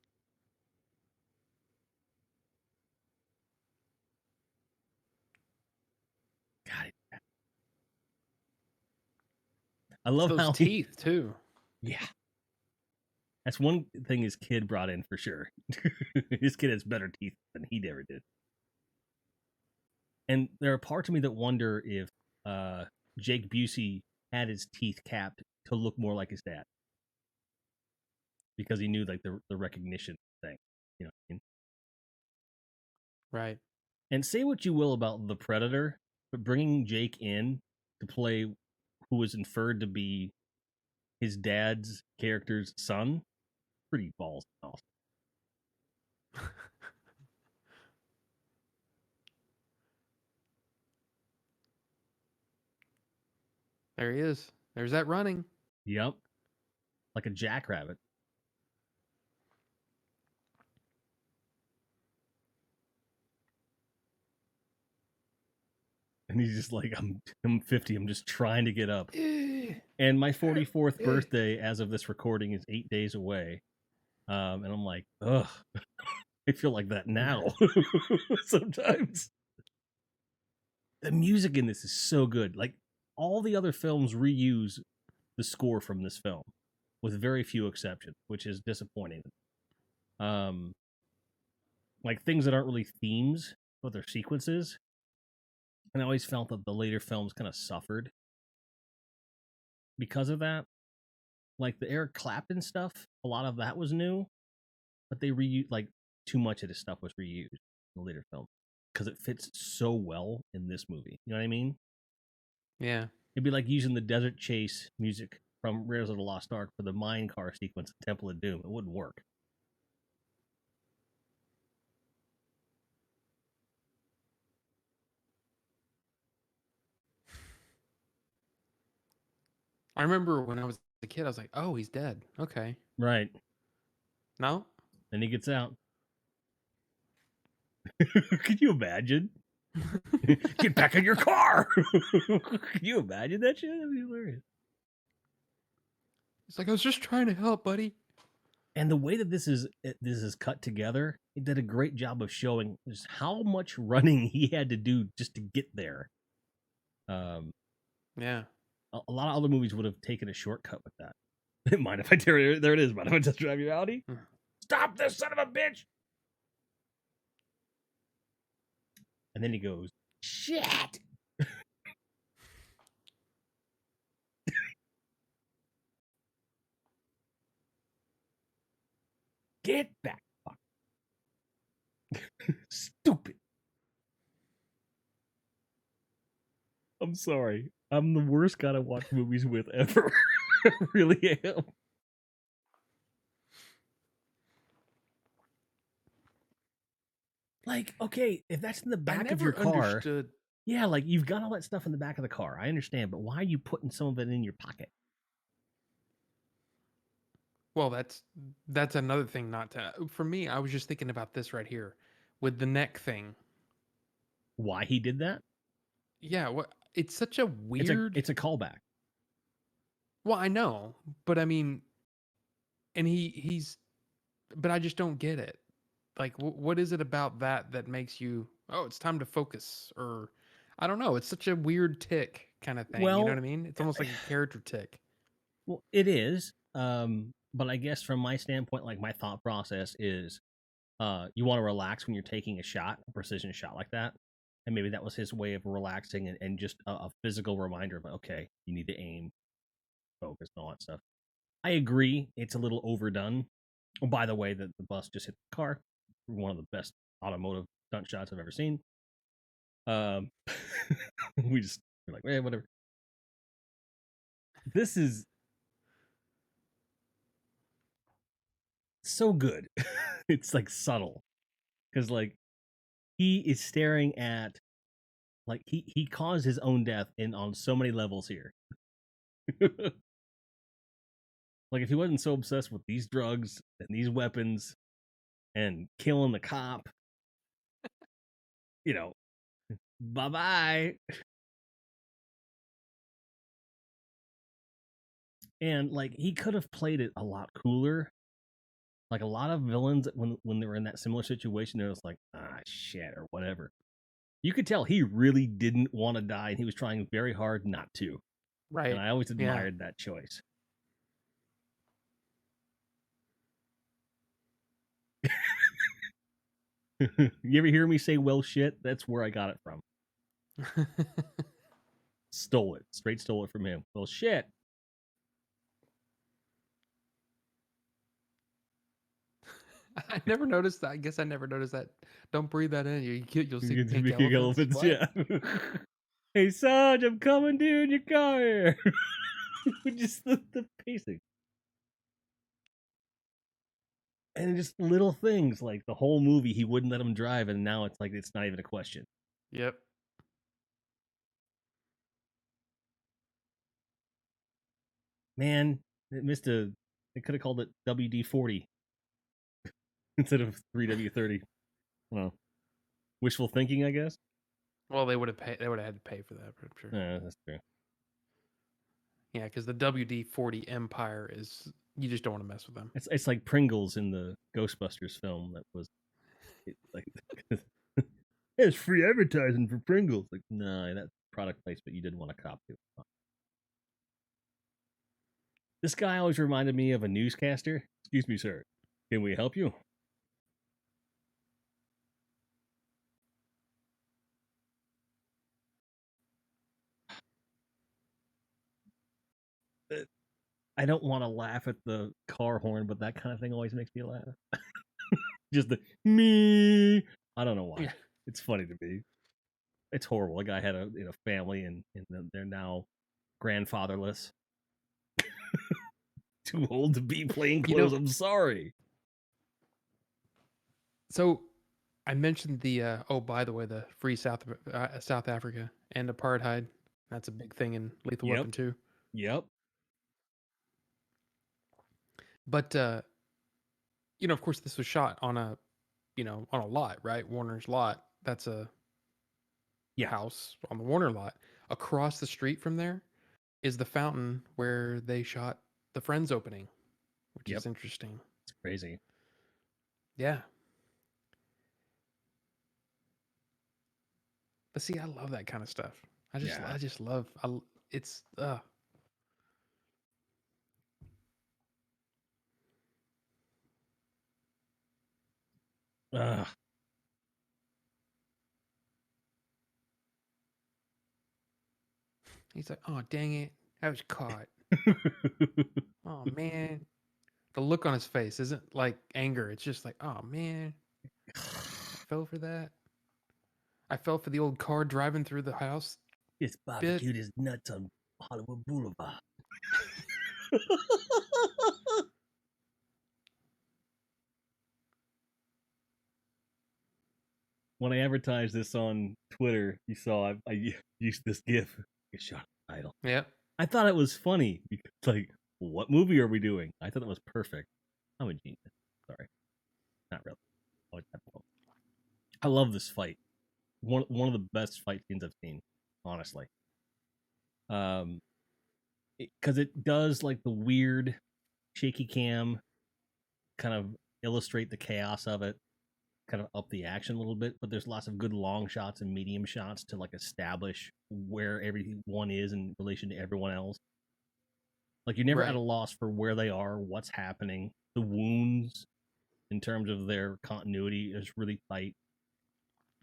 God, I It's love those how he. teeth too. Yeah, that's one thing his kid brought in for sure. His kid has better teeth than he ever did. And there are parts of me that wonder if Jake Busey had his teeth capped to look more like his dad, because he knew like the recognition thing. You know what I mean? Right. And say what you will about the Predator, but bringing Jake in to play who was inferred to be his dad's character's son, pretty balls off. There he is. There's that running. Yep, like a jackrabbit. And he's just like, I'm 50. I'm just trying to get up. And my 44th birthday, as of this recording, is 8 days away. And I'm like, ugh, I feel like that now. Sometimes the music in this is so good. Like all the other films reuse the score from this film, with very few exceptions, which is disappointing. Um, like things that aren't really themes, but they're sequences. And I always felt that the later films kind of suffered because of that, like the Eric Clapton stuff, a lot of that was new, but they reused like too much of this stuff was reused in the later film because it fits so well in this movie. You know what I mean? Yeah. It'd be like using the Desert Chase music from Raiders of the Lost Ark for the mine car sequence in Temple of Doom. It wouldn't work. I remember when I was a kid, I was like, "Oh, he's dead." Okay. Right. No. Then he gets out. Could you imagine? Get back in your car. Can you imagine that shit? That'd be hilarious. It's like, I was just trying to help, buddy. And the way that this is cut together, it did a great job of showing just how much running he had to do just to get there. Yeah. A lot of other movies would have taken a shortcut with that. Mind if I tear it? There it is. Mind if I just drive you Audi? Stop this son of a bitch! And then he goes, shit! Get back, fuck. Stupid. I'm sorry. I'm the worst guy to watch movies with ever. I really am. Like, okay, if that's in the I back of never your car, understood. yeah, like you've got all that stuff in the back of the car. I understand, but why are you putting some of it in your pocket? Well, that's another thing. Not to for me. I was just thinking about this right here with the neck thing. Why he did that? Yeah. What? It's such a weird. It's a callback. Well, I know, but I mean, and he's, but I just don't get it. Like, what is it about that makes you? Oh, it's time to focus, or I don't know. It's such a weird tick kind of thing. You know what I Well, mean? It's almost like a character tick. well, it is. But I guess from my standpoint, like my thought process is, you want to relax when you're taking a shot, a precision shot like that. And maybe that was his way of relaxing and just a physical reminder of, okay, you need to aim, focus, and all that stuff. I agree. It's a little overdone. Oh, by the way, the bus just hit the car. One of the best automotive stunt shots I've ever seen. We just we're like, eh, whatever. This is so good. It's like subtle because like he is staring at like he caused his own death in on so many levels here. Like if he wasn't so obsessed with these drugs and these weapons and killing the cop, you know, bye bye. And like he could have played it a lot cooler. Like a lot of villains when they were in that similar situation, they're just like, ah shit or whatever. You could tell he really didn't want to die and he was trying very hard not to. And Right. I always Yeah. admired that choice. You ever hear me say well shit? That's where I got it from. Stole it. Straight stole it from him. Well shit. I never noticed that. I guess I never noticed that. Don't breathe that in. You'll see You get to pink be big elephants. What? yeah. Hey Sarge, I'm coming to in your car here. Just the pacing. And just little things like the whole movie he wouldn't let him drive and now it's like it's not even a question. Yep. Man, it missed a they could have called it WD-40 instead of 3W30. Well, wishful thinking, I guess. Well, they would have paid. They would have had to pay for that. I'm sure. Yeah, that's true. Yeah, because the WD-40 Empire is you just don't want to mess with them. It's like Pringles in the Ghostbusters film that was like it's free advertising for Pringles. Like, no, that's product placement you didn't want to cop to. This guy always reminded me of a newscaster. Excuse me, sir. Can we help you? I don't want to laugh at the car horn, but that kind of thing always makes me laugh. Just the me. I don't know why. Yeah. It's funny to me. It's horrible. A guy had a family, and they're now grandfatherless. Too old to be playing You clothes. know, I'm sorry. so I mentioned the oh, by the way, the free South Africa and apartheid. That's a big thing in Lethal Yep. Weapon too. Yep. But of course, this was shot on a on a lot, right? Warner's lot. That's a Yeah. house on the Warner lot. Across the street from there is the fountain where they shot the Friends opening, which Yep. is interesting. It's crazy. Yeah. But see, I love that kind of stuff. I just love it's Ugh. he's like, "Oh, dang it. I was caught. Oh man." The look on his face isn't like anger. It's just like, "Oh man, I fell for that. I fell for the old car driving through the house It's bit." barbecued his nuts on Hollywood Boulevard. When I advertised this on Twitter, you saw I used this GIF. Get shot title. Yeah. I thought it was funny because, like, what movie are we doing? I thought it was perfect. I'm a genius. Sorry, not really. I love this fight. One of the best fight scenes I've seen, honestly. Um, because it does like the weird shaky cam, kind of illustrate the chaos of it, kind of up the action a little bit. But there's lots of good long shots and medium shots to like establish where everyone is in relation to everyone else. Like you're never at a Right. loss for where they are, what's happening. The wounds in terms of their continuity is really tight.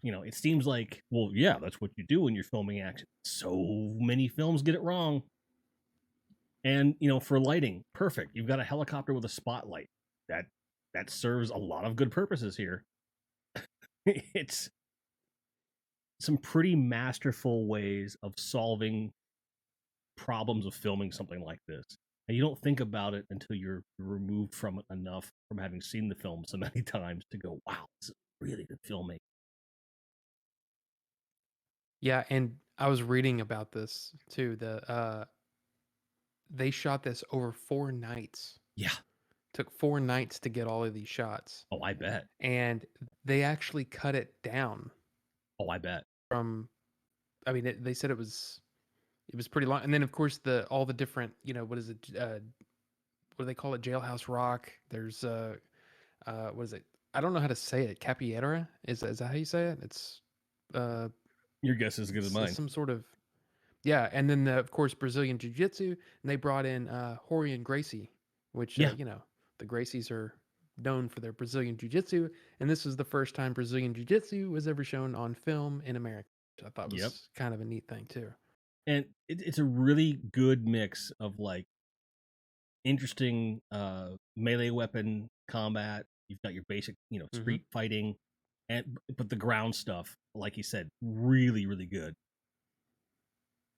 It seems like, well, yeah, that's what you do when you're filming action. So many films get it wrong. And, for lighting, perfect. You've got a helicopter with a spotlight. That serves a lot of good purposes here. It's some pretty masterful ways of solving problems of filming something like this. And you don't think about it until you're removed from it enough from having seen the film so many times to go, wow, this is really good filmmaking. Yeah, and I was reading about this too. They shot this over 4 nights. Yeah. Took 4 nights to get all of these shots, Oh, I bet. and they actually cut it down Oh, I bet. from. I mean, they said it was pretty long, and then of course all the different what is it? What do they call it? Jailhouse Rock. There's what is it? I don't know how to say it. Capiera, is that how you say it? It's uh Your guess is as good as it's mine. some sort of. Yeah, and then of course Brazilian Jiu Jitsu, and they brought in Horian Gracie, which Yeah. the Gracies are known for their Brazilian Jiu Jitsu, and this was the first time Brazilian Jiu Jitsu was ever shown on film in America, which I thought Yep. was kind of a neat thing too. And it's a really good mix of like interesting melee weapon combat. You've got your basic, street fighting, but the ground stuff, like you said, really, really good.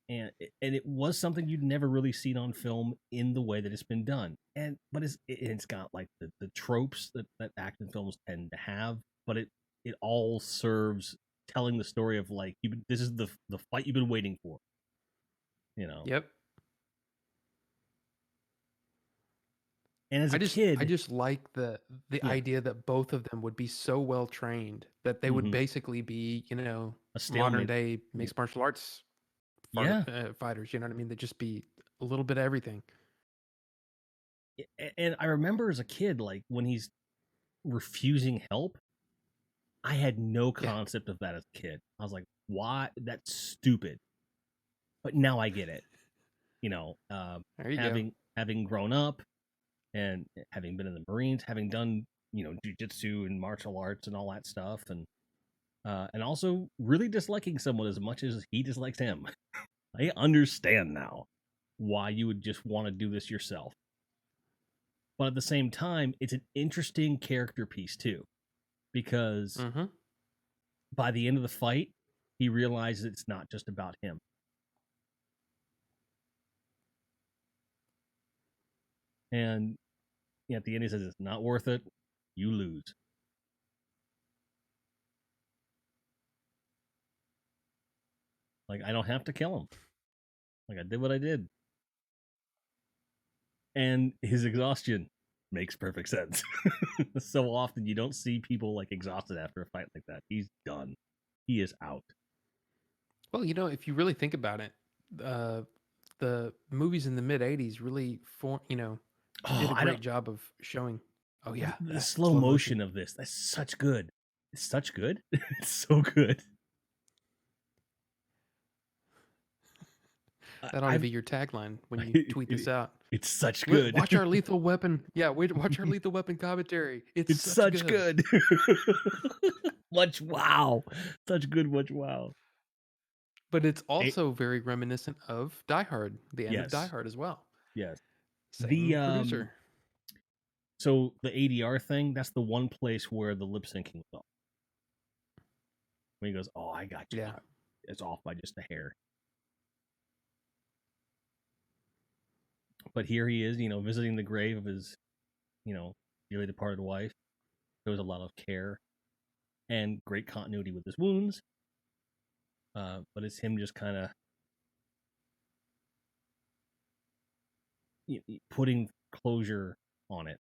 And it was something you'd never really seen on film in the way that it's been done. But it's got like the tropes that action films tend to have, but it all serves telling the story of like this is the fight you've been waiting for. Yep. And as a I kid, just like the yeah, idea that both of them would be so well trained that they would hmm basically be, a modern stalemate. day mixed martial arts Yeah, fighters. You know what I mean? They'd just be a little bit of everything. and I remember as a kid, like when he's refusing help, I had no Yeah. concept of that as a kid. I was like, why? That's stupid. But now I get it. There you go. Having grown up and having been in the Marines, having done jujitsu and martial arts and all that stuff, and also really disliking someone as much as he dislikes him. I understand now why you would just want to do this yourself. But at the same time, it's an interesting character piece too, because by the end of the fight, he realizes it's not just about him. And at the end, he says, it's not worth it. You lose. Like, I don't have to kill him. Like, I did what I did. And his exhaustion makes perfect sense. So often you don't see people like exhausted after a fight like that. He's done. He is out. Well, if you really think about it, the movies in the mid '80s really did a great job of showing. Oh yeah, the slow motion of this. That's such good. It's such good. It's so good. That ought to be your tagline when you tweet this out. It's such good. Watch our Lethal Weapon. Yeah, watch our Lethal Weapon commentary. It's such good. Much wow. Such good, much wow. But it's also very reminiscent of Die Hard, the end of Die Hard as well. Yes. Same producer. So the ADR thing, that's the one place where the lip syncing was off. When he goes, "Oh, I got you." Yeah. It's off by just a hair. But here he is, visiting the grave of his, dearly departed wife. Shows a lot of care and great continuity with his wounds. But it's him just kind of putting closure on it.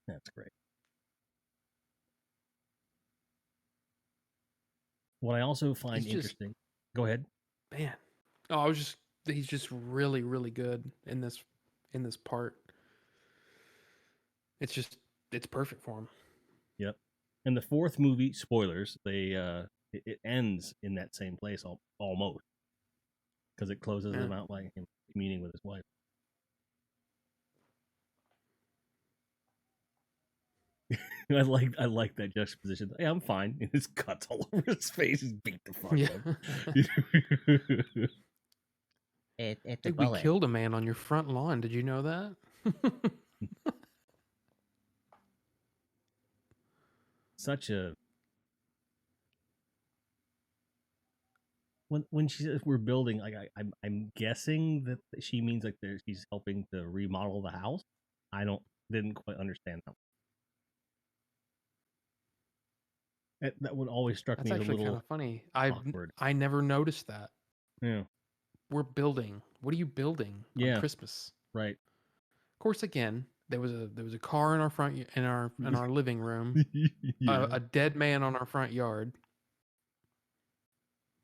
That's great. What I also find interesting. Go ahead. Man. Oh, he's just really, really good in this part. It's perfect for him. Yep. And the fourth movie, spoilers, it ends in that same place almost. Because it closes him out by him communing with his wife. I like that juxtaposition. Hey, I'm fine. And his cuts all over his face. He's beat the fuck up. We killed a man on your front lawn. Did you know that? Such a when she says we're building, like I'm guessing that she means like she's helping to remodel the house. I didn't quite understand that. That one always struck me as a little kind of funny. Awkward. I never noticed that. Yeah. We're building. What are you building on Christmas? Right. Of course, again, there was a car in our front in our living room. A dead man on our front yard.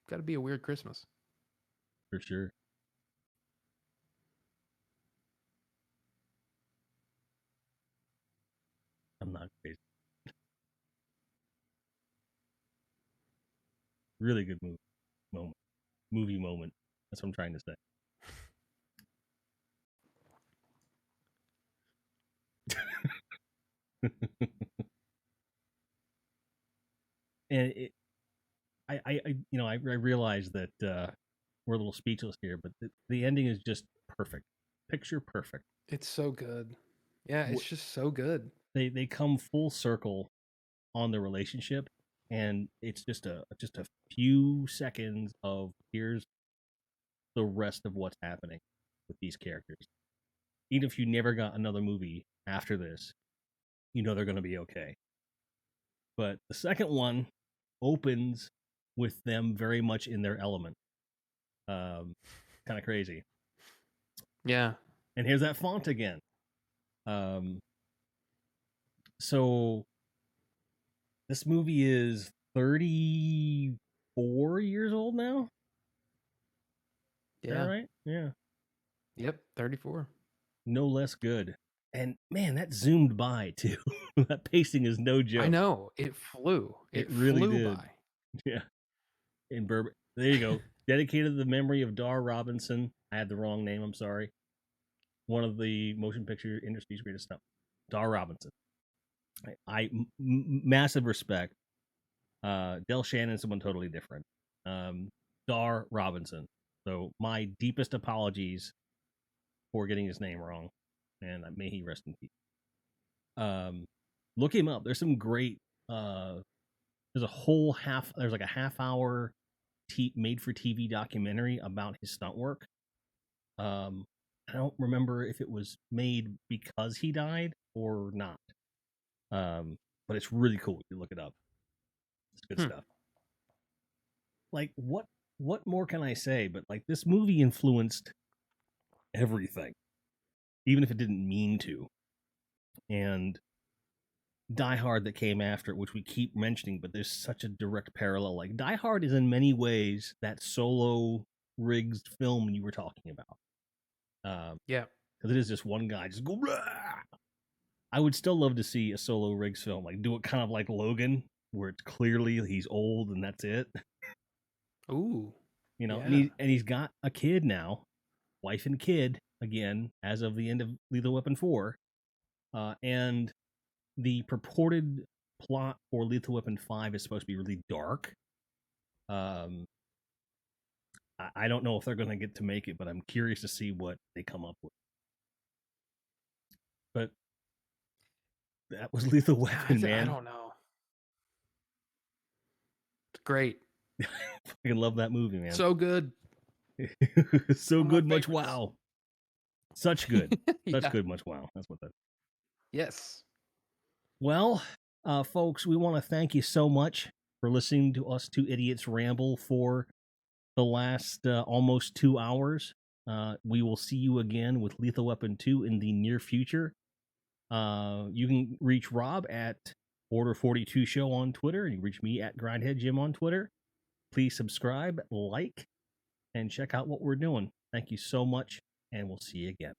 Got to be a weird Christmas. For sure. I'm not crazy. Really good movie moment. That's what I'm trying to say. And I realize that we're a little speechless here, but the ending is just perfect, picture perfect. It's so good. Yeah, it's just so good. They come full circle on the relationship, and it's just a few seconds of here's the rest of what's happening with these characters. Even if you never got another movie after this, they're going to be okay. But the second one opens with them very much in their element. Kind of crazy. Yeah. And here's that font again. So this movie is 34 years old now. Yeah. Is that right? Yeah. Yep, 34. No less good. And man, that zoomed by too. That pacing is no joke. I know. It flew. It really flew by. Yeah. In Burbank. There you go. Dedicated to the memory of Dar Robinson. I had the wrong name. I'm sorry. One of the motion picture industry's greatest stuff. Dar Robinson. Massive respect. Del Shannon's someone totally different. Dar Robinson. So my deepest apologies for getting his name wrong, and may he rest in peace. Look him up. There's some great. There's like a half-hour made for TV documentary about his stunt work. I don't remember if it was made because he died or not. But it's really cool if you look it up. It's good stuff. Like what more can I say? But like this movie influenced everything, even if it didn't mean to. And Die Hard that came after it, which we keep mentioning, but there's such a direct parallel. Like Die Hard is in many ways that Solo Riggs film you were talking about. Yeah, because it is just one guy just go. Rah! I would still love to see a Solo Riggs film, like do it kind of like Logan, where it's clearly he's old and that's it. Ooh. You know, Yeah. and he's got a kid now, wife and kid again as of the end of Lethal Weapon 4, and the purported plot for Lethal Weapon 5 is supposed to be really dark. I don't know if they're going to get to make it, but I'm curious to see what they come up with. But that was Lethal Weapon, man. I don't know. It's great. I fucking love that movie, man. So good. So One of my good, much favorites. wow. Such good. Such Yeah. good, much wow. That's what that. Yes. Well, folks, we want to thank you so much for listening to us two idiots ramble for the last almost 2 hours. We will see you again with Lethal Weapon 2 in the near future. You can reach Rob at Order42Show on Twitter. You can reach me at Grindhead Jim on Twitter. Please subscribe, like, and check out what we're doing. Thank you so much, and we'll see you again.